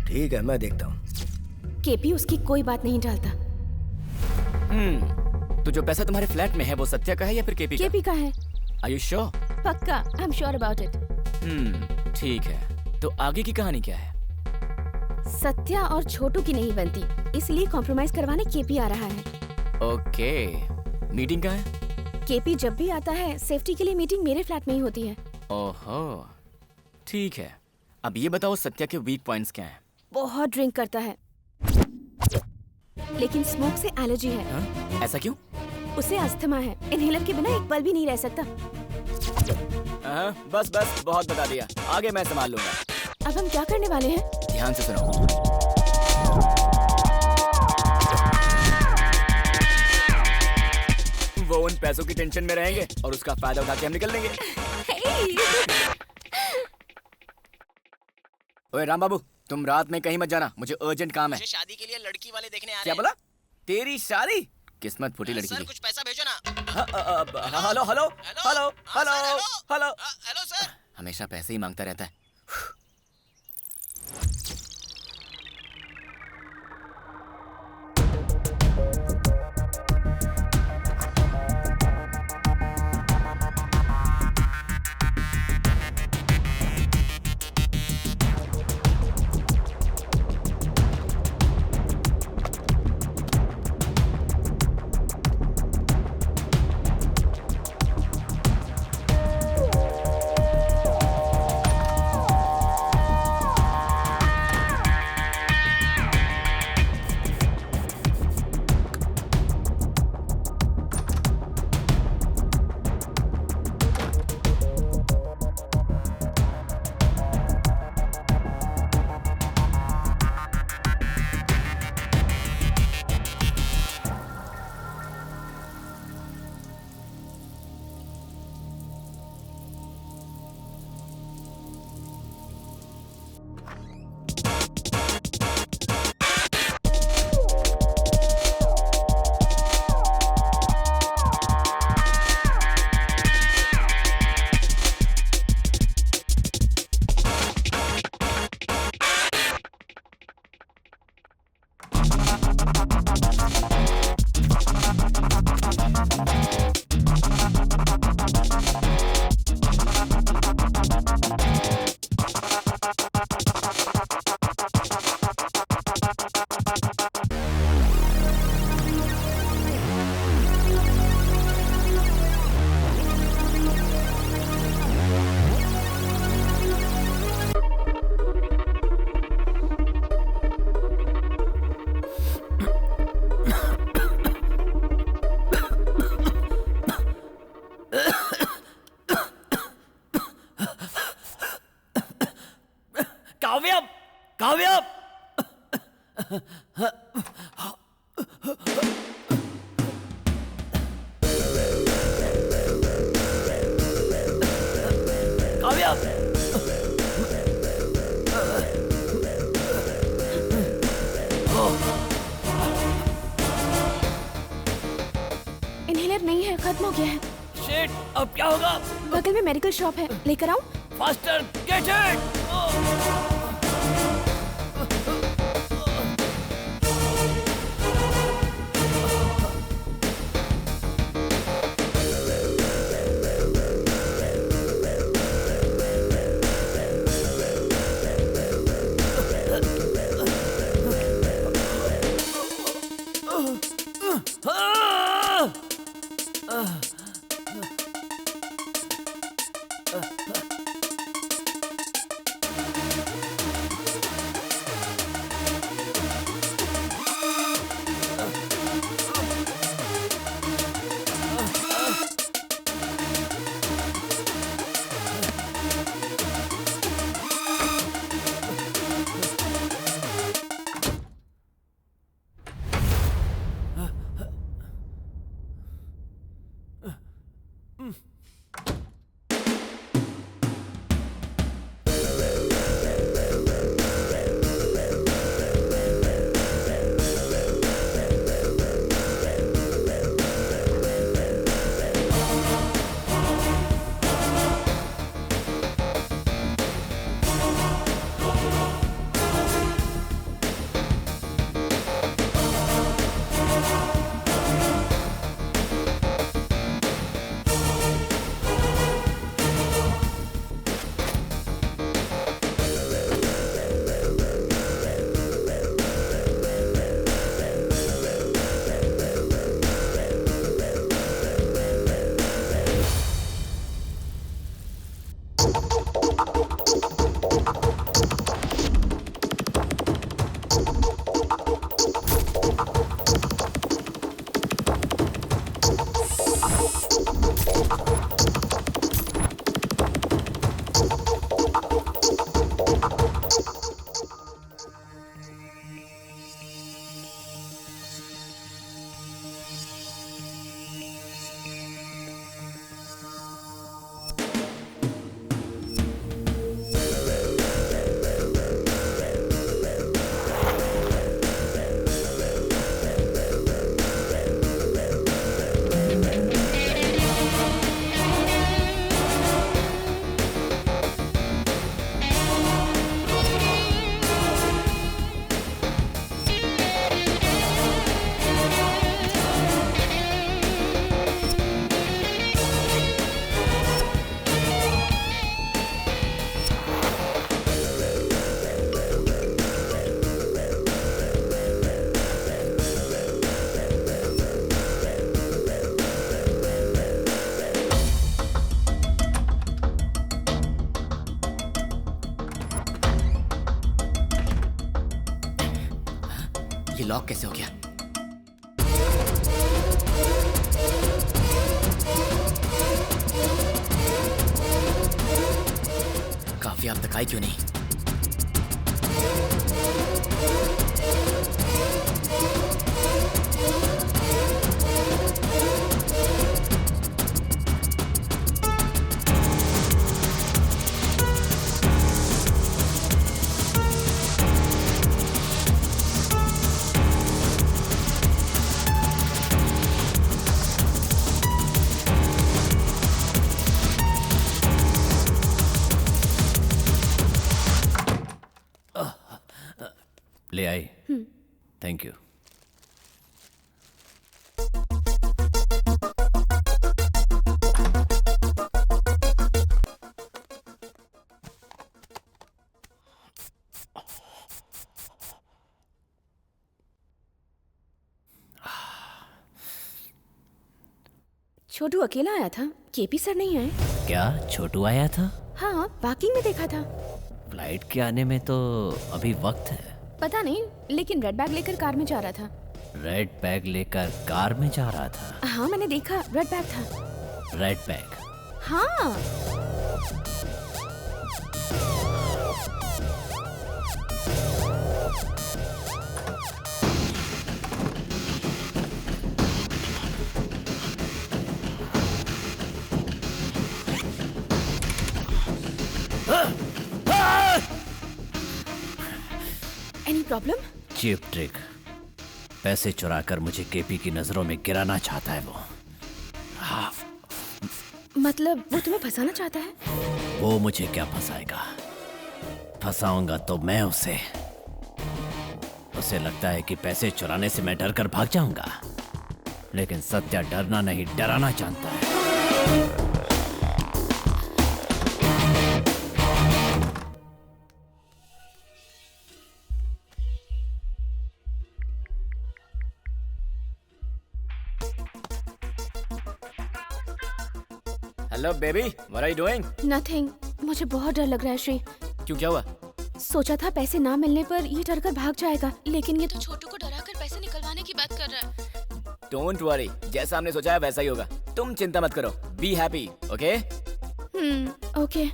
ठीक है, मैं देखता हूँ। केपी उसकी कोई बात नहीं टालता। तो जो पैसा तुम्हारे फ्लैट में है वो सत्या का है या फिर केपी का? केपी का है। Are you sure? पक्का, I am sure about it. ठीक है, तो आगे की कहानी क्या है? सत्या और छोटू की नहीं बनती, इसलिए कॉम्प्रोमाइज करवाने केपी आ रहा है। ओके, मीटिंग कहाँ है? केपी जब भी आता है सेफ्टी के लिए मीटिंग मेरे फ्लैट में ही होती है। ओहो, ठीक है। अब ये बताओ सत्या के वीक पॉइंट्स क्या हैं? बहुत ड्रिंक करता है, लेकिन स्मोक से एलर्जी है। हाँ? ऐसा क्यों? उसे अस्थमा है, इनहेलर के बिना एक पल भी नहीं रह सकता। बस बहुत बता दिया, आगे मैं संभाल लूंगा। अब हम क्या करने वाले हैं? ध्यान से सुनो। वो उन पैसों की टेंशन में रहेंगे और उसका फायदा उठा के हम निकल लेंगे। ओए राम बाबू, तुम रात में कहीं मत जाना, मुझे अर्जेंट काम है। मुझे शादी के लिए लड़की वाले देखने आ रहे क्या हैं। बोला? तेरी शादी? किस्मत फूटी लड़की सर की। कुछ पैसा भेजो ना। Hello hello hello hello hello. Hello sir. हमेशा पैसे ही मांगता रहता है। इनहेलर नहीं है, खत्म हो गया है। शिट, अब क्या होगा? बगल में मेडिकल शॉप है, लेकर आऊं? Faster, get it! ये लॉक कैसे हो गया? काफी अब तक आई क्यों नहीं? ले आई। Thank you. छोटू अकेला आया था, केपी सर नहीं आए। क्या छोटू आया था? हाँ, पार्किंग में देखा था। फ्लाइट के आने में तो अभी वक्त है। पता नहीं, लेकिन रेड बैग लेकर कार में जा रहा था। रेड बैग लेकर कार में जा रहा था? हाँ, मैंने देखा, रेड बैग था। Red bag? हाँ। Any problem? Cheap trick. पैसे चुराकर मुझे केपी की नजरों में गिराना चाहता है वो। मतलब वो तुम्हें फंसाना चाहता है? वो मुझे क्या फंसाएगा? फंसाऊंगा तो मैं उसे। उसे लगता है कि पैसे चुराने से मैं डर कर भाग जाऊंगा, लेकिन सत्या डरना नहीं डराना जानता है। Hello baby, what are you doing? Nothing. मुझे बहुत डर लग रहा है श्री। क्यों, क्या हुआ? सोचा था पैसे ना मिलने पर ये डर कर भाग जाएगा, लेकिन ये तो छोटू को डराकर पैसे निकलवाने की बात कर रहा है। डोंट वरी, जैसा हमने सोचा है वैसा ही होगा। तुम चिंता मत करो, be happy, okay? Okay.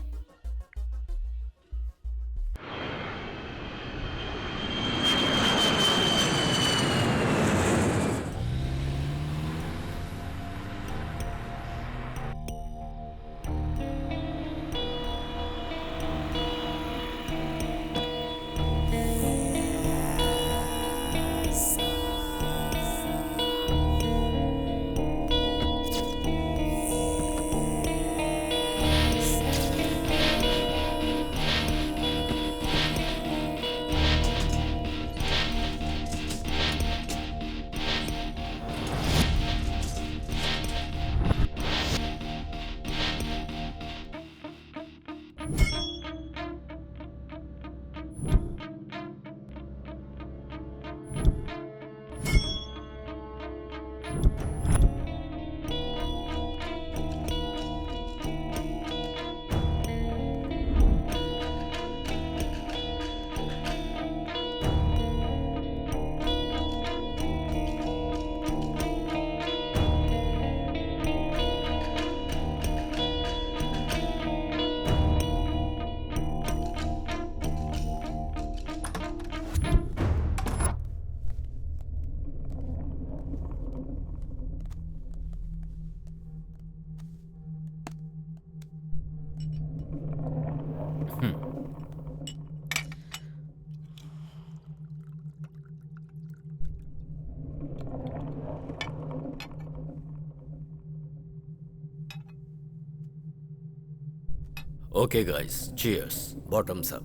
Okay guys, cheers. Bottoms up.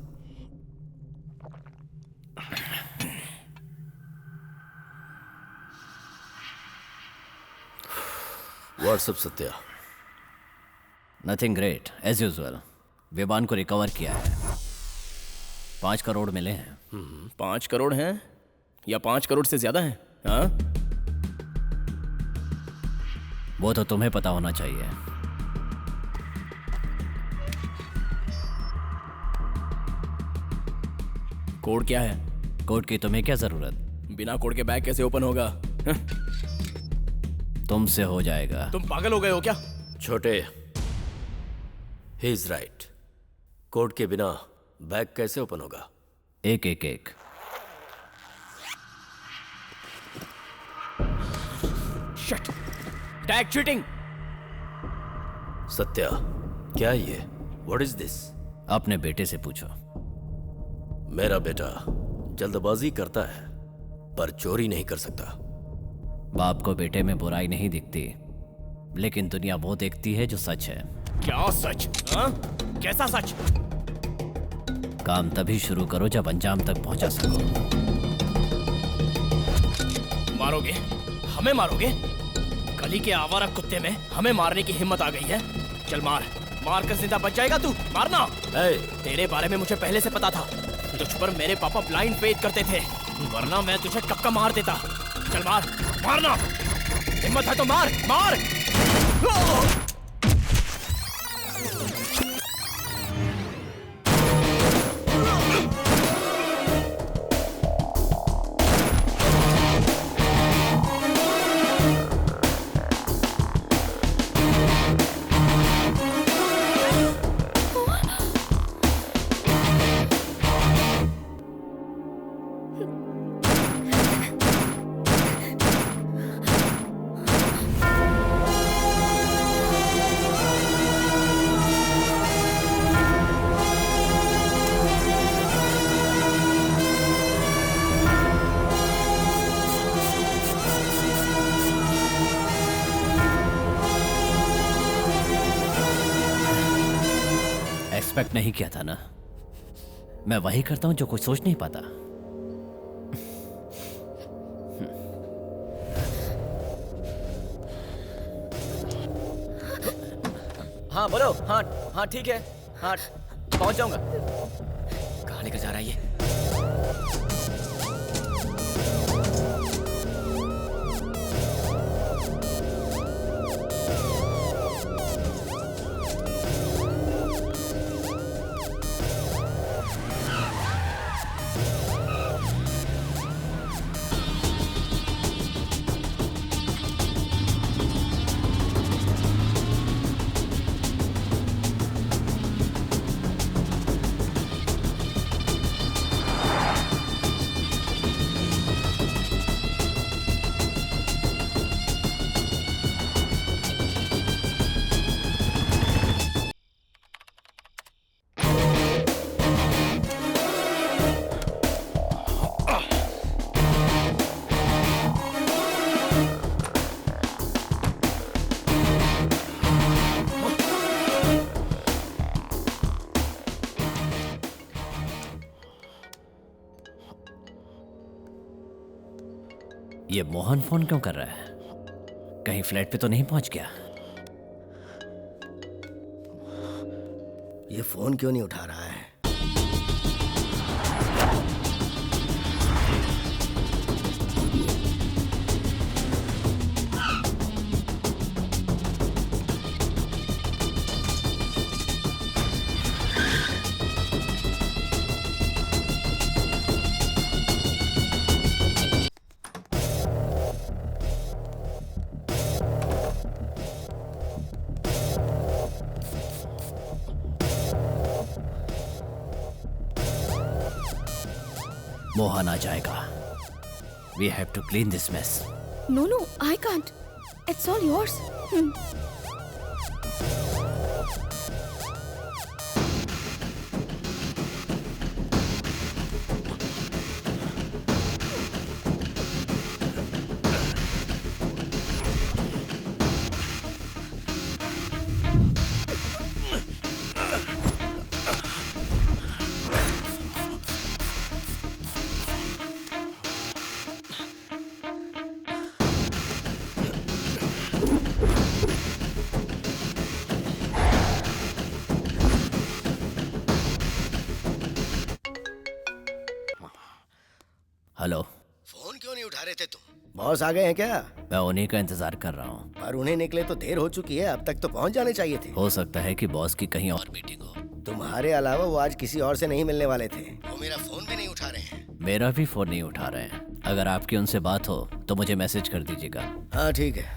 What's up Satya? Nothing great as usual. विमान को रिकवर किया है। 5 करोड़ मिले हैं। 5 करोड़ हैं या 5 करोड़ से ज्यादा हैं? हाँ? वो तो तुम्हें पता होना चाहिए। कोड क्या है? कोड की तुम्हें क्या जरूरत? बिना कोड के बैग कैसे ओपन होगा? तुमसे हो जाएगा। तुम पागल हो गए हो क्या? छोटे, ही इज राइट। कोड के बिना बैग कैसे ओपन होगा? एक एक एक। शट! Tag cheating! सत्या, क्या ये? What is this? अपने बेटे से पूछो। मेरा बेटा जल्दबाजी करता है पर चोरी नहीं कर सकता। बाप को बेटे में बुराई नहीं दिखती, लेकिन दुनिया वो देखती है जो सच है। क्या सच? हाँ? कैसा सच? काम तभी शुरू करो जब अंजाम तक पहुंचा सको। मारोगे? हमें मारोगे? गली के आवारा कुत्ते में हमें मारने की हिम्मत आ गई है? चल मार, मार कर जिंदा बच जाएगा तू। मारना। तेरे बारे में मुझे पहले से पता था। तुझ पर मेरे पापा ब्लाइंड फेथ करते थे, वरना मैं तुझे कब का मार देता। चल मार, मारना। हिम्मत है तो मार, मार। एक्सपेक्ट नहीं किया था ना। मैं वही करता हूं जो कोई सोच नहीं पाता। हाँ बोलो। हाँ हाँ ठीक है। हाँ पहुंच जाऊंगा। कहाँ लेकर जा रहा है ये? ये मोहन फोन क्यों कर रहा है? कहीं फ्लैट पे तो नहीं पहुंच गया? ये फोन क्यों नहीं उठा रहा है? मोहन आ जाएगा। We have to clean this mess. No, I can't. It's all yours. Hello. Phone क्यों नहीं उठा रहे थे तुम? बॉस आ गए हैं क्या? मैं उन्हीं का इंतजार कर रहा हूँ। पर उन्हें निकले तो देर हो चुकी है, अब तक तो पहुंच जाने चाहिए थे। हो सकता है कि बॉस की कहीं और मीटिंग हो। तुम्हारे अलावा वो आज किसी और से नहीं मिलने वाले थे। वो मेरा फोन भी नहीं उठा रहे हैं। मेरा भी फोन नहीं उठा रहे हैं। अगर आपकी उनसे बात हो तो मुझे मैसेज कर दीजिएगा। हाँ ठीक है।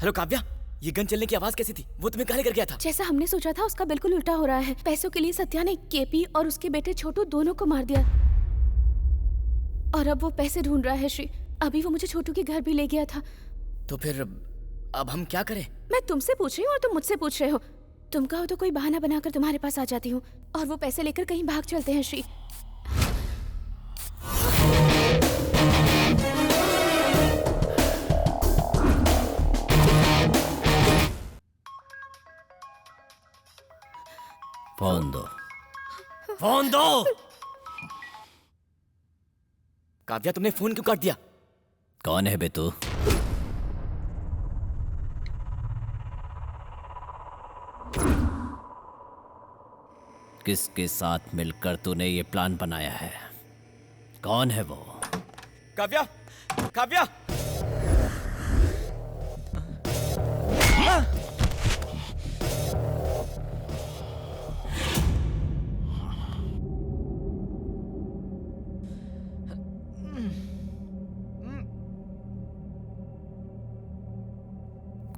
हेलो काव्या, ये गन चलने की आवाज कैसी थी? वो तुम्हें कहाँ लेकर गया था? जैसा हमने सोचा था उसका बिल्कुल उल्टा हो रहा है। पैसों के लिए सत्या ने केपी और उसके बेटे छोटू दोनों को मार दिया और अब वो पैसे ढूंढ रहा है श्री। अभी वो मुझे छोटू के घर भी ले गया था। तो फिर अब हम क्या करें? मैं तुमसे पूछ रही हूँ और तुम मुझसे पूछ रहे हो। तुम कहो तो कोई बहाना बनाकर तुम्हारे पास आ जाती हूँ और वो पैसे लेकर कहीं भाग चलते हैं श्री। फोन दो। फोन दो। काव्या, तुमने फोन क्यों काट दिया? कौन है बे तू? किसके साथ मिलकर तूने ये प्लान बनाया है? कौन है वो? काव्या, काव्या!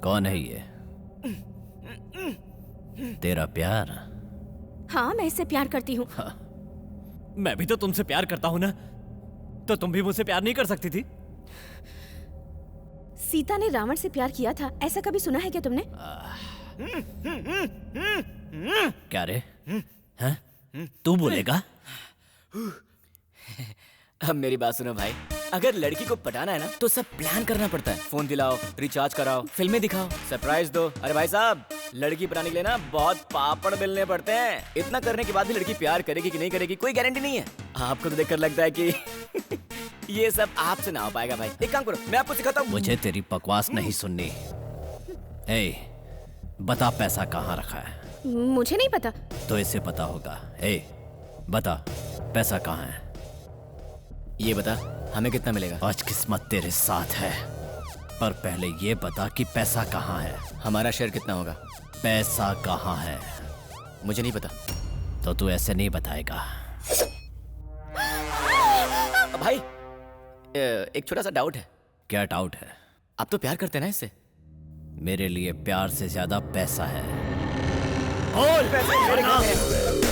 कौन है ये? तेरा प्यार? हाँ, मैं इससे प्यार करती हूँ। हाँ। मैं भी तो तुमसे प्यार करता हूँ ना, तो तुम भी मुझसे प्यार नहीं कर सकती थी? सीता ने रावण से प्यार किया था, ऐसा कभी सुना है क्या तुमने? क्या रे? तू बोलेगा? अब मेरी बात सुनो भाई, अगर लड़की को पटाना है ना तो सब प्लान करना पड़ता है। फोन दिलाओ, रिचार्ज कराओ, फिल्में दिखाओ, सरप्राइज दो। अरे भाई साहब, लड़की पटाने के लिए ना बहुत पापड़ बेलने पड़ते हैं। इतना करने के बाद भी लड़की प्यार करेगी कि नहीं करेगी कोई गारंटी नहीं है। आपको तो देखकर लगता है कि ये सब आपसे ना हो पाएगा भाई। एक काम करो, मैं आपको सिखाता हूँ। मुझे तेरी बकवास नहीं सुननी। ए, बता पैसा कहाँ रखा है? मुझे नहीं पता। तो इसे पता होगा। ए, बता पैसा कहाँ है? ये बता हमें कितना मिलेगा? आज किस्मत तेरे साथ है, पर पहले ये बता कि पैसा कहाँ है। हमारा शेयर कितना होगा? पैसा कहाँ है? मुझे नहीं पता। तो तू ऐसे नहीं बताएगा। भाई एक छोटा सा डाउट है। क्या डाउट है? आप तो प्यार करते हैं ना इससे? मेरे लिए प्यार से ज्यादा पैसा है। और पैसे मेरे कहाँ हैं?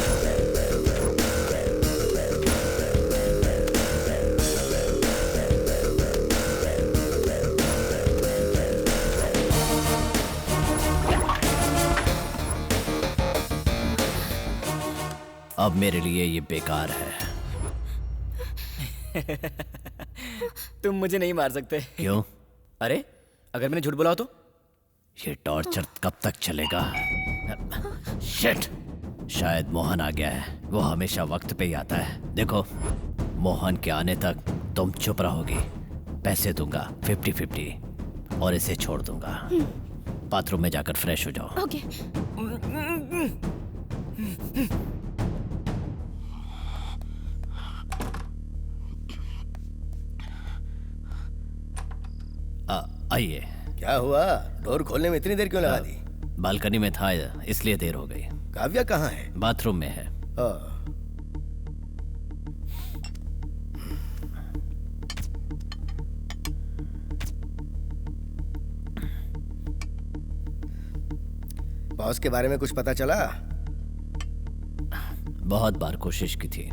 अब मेरे लिए ये बेकार है। तुम मुझे नहीं मार सकते। क्यों? अरे अगर मैंने झूठ बोला हो तो? ये टॉर्चर कब तक चलेगा? शिट! शायद मोहन आ गया है। वो हमेशा वक्त पे ही आता है। देखो, मोहन के आने तक तुम चुप रहोगी। पैसे दूंगा 50-50 और इसे छोड़ दूंगा। बाथरूम में जाकर फ्रेश हो जाओ। ओके। आइए। क्या हुआ? डोर खोलने में इतनी देर क्यों लगा दी? बालकनी में था इसलिए देर हो गई। काव्या कहाँ है? बाथरूम में है। बॉस के बारे में कुछ पता चला? बहुत बार कोशिश की थी,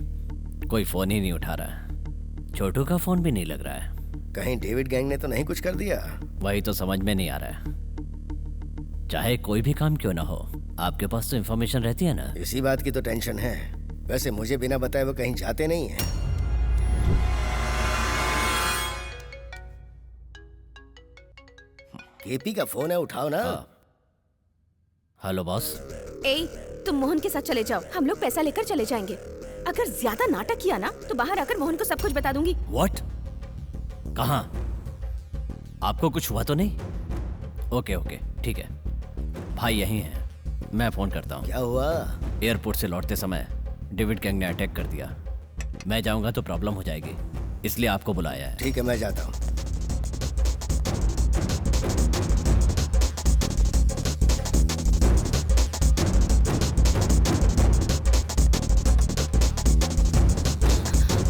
कोई फोन ही नहीं उठा रहा। छोटू का फोन भी नहीं लग रहा है। कहीं डेविड गैंग ने तो नहीं कुछ कर दिया? वही तो समझ में नहीं आ रहा है। चाहे कोई भी काम क्यों ना हो, आपके पास तो इंफॉर्मेशन रहती है ना। इसी बात की तो टेंशन है। वैसे मुझे बिना बताए वो कहीं जाते नहीं हैं। केपी का फोन है, उठाओ ना। Hello boss. ए, तुम मोहन के साथ चले जाओ, हम लोग पैसा लेकर चले जाएंगे। अगर ज्यादा नाटक किया ना तो बाहर आकर मोहन को सब कुछ बता दूंगी। व्हाट? कहाँ? आपको कुछ हुआ तो नहीं? ओके ओके ठीक है, भाई यहीं है, मैं फोन करता हूँ। क्या हुआ? एयरपोर्ट से लौटते समय डेविड गैंग ने अटैक कर दिया। मैं जाऊंगा तो प्रॉब्लम हो जाएगी, इसलिए आपको बुलाया है। ठीक है, मैं जाता हूँ।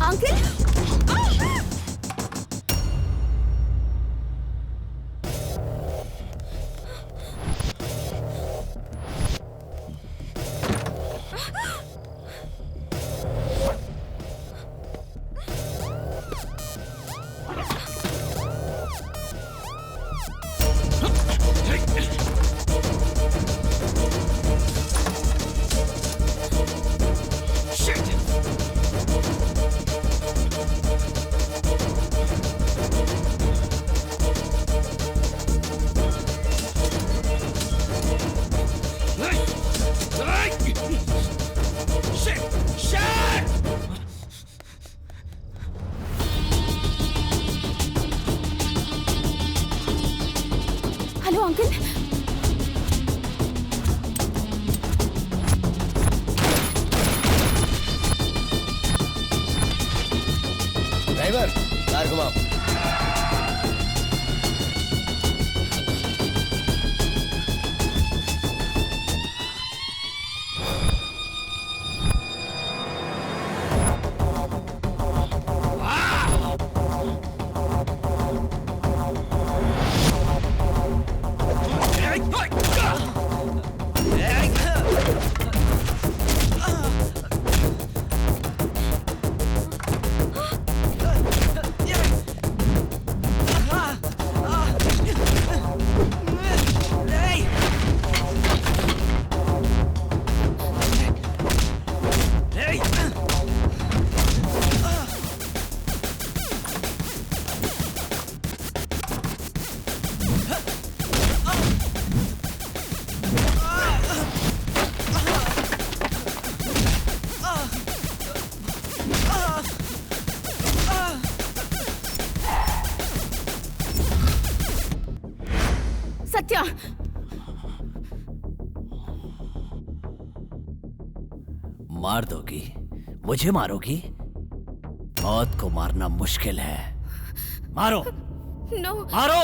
Uncle! Hello uncle. Driver, car घुमाओ। सत्या, मार दोगी? मुझे मारोगी? मौत को मारना मुश्किल है। मारो। नो। मारो।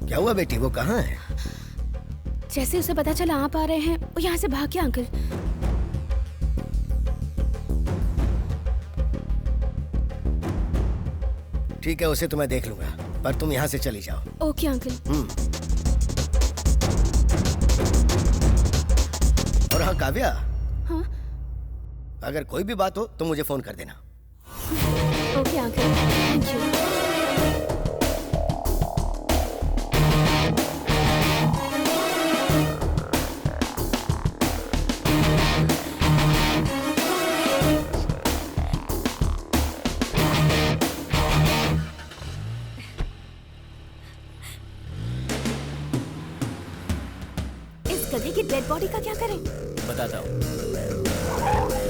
क्या हुआ बेटी, वो कहाँ है? जैसे उसे पता चला आप आ रहे हैं, वो यहाँ से भाग गया अंकल। ठीक है, उसे तो मैं देख लूंगा, पर तुम यहाँ से चली जाओ। Okay uncle. और हाँ काव्या, हाँ? अगर कोई भी बात हो तो मुझे फोन कर देना। Okay uncle, thank you. बताता हूँ।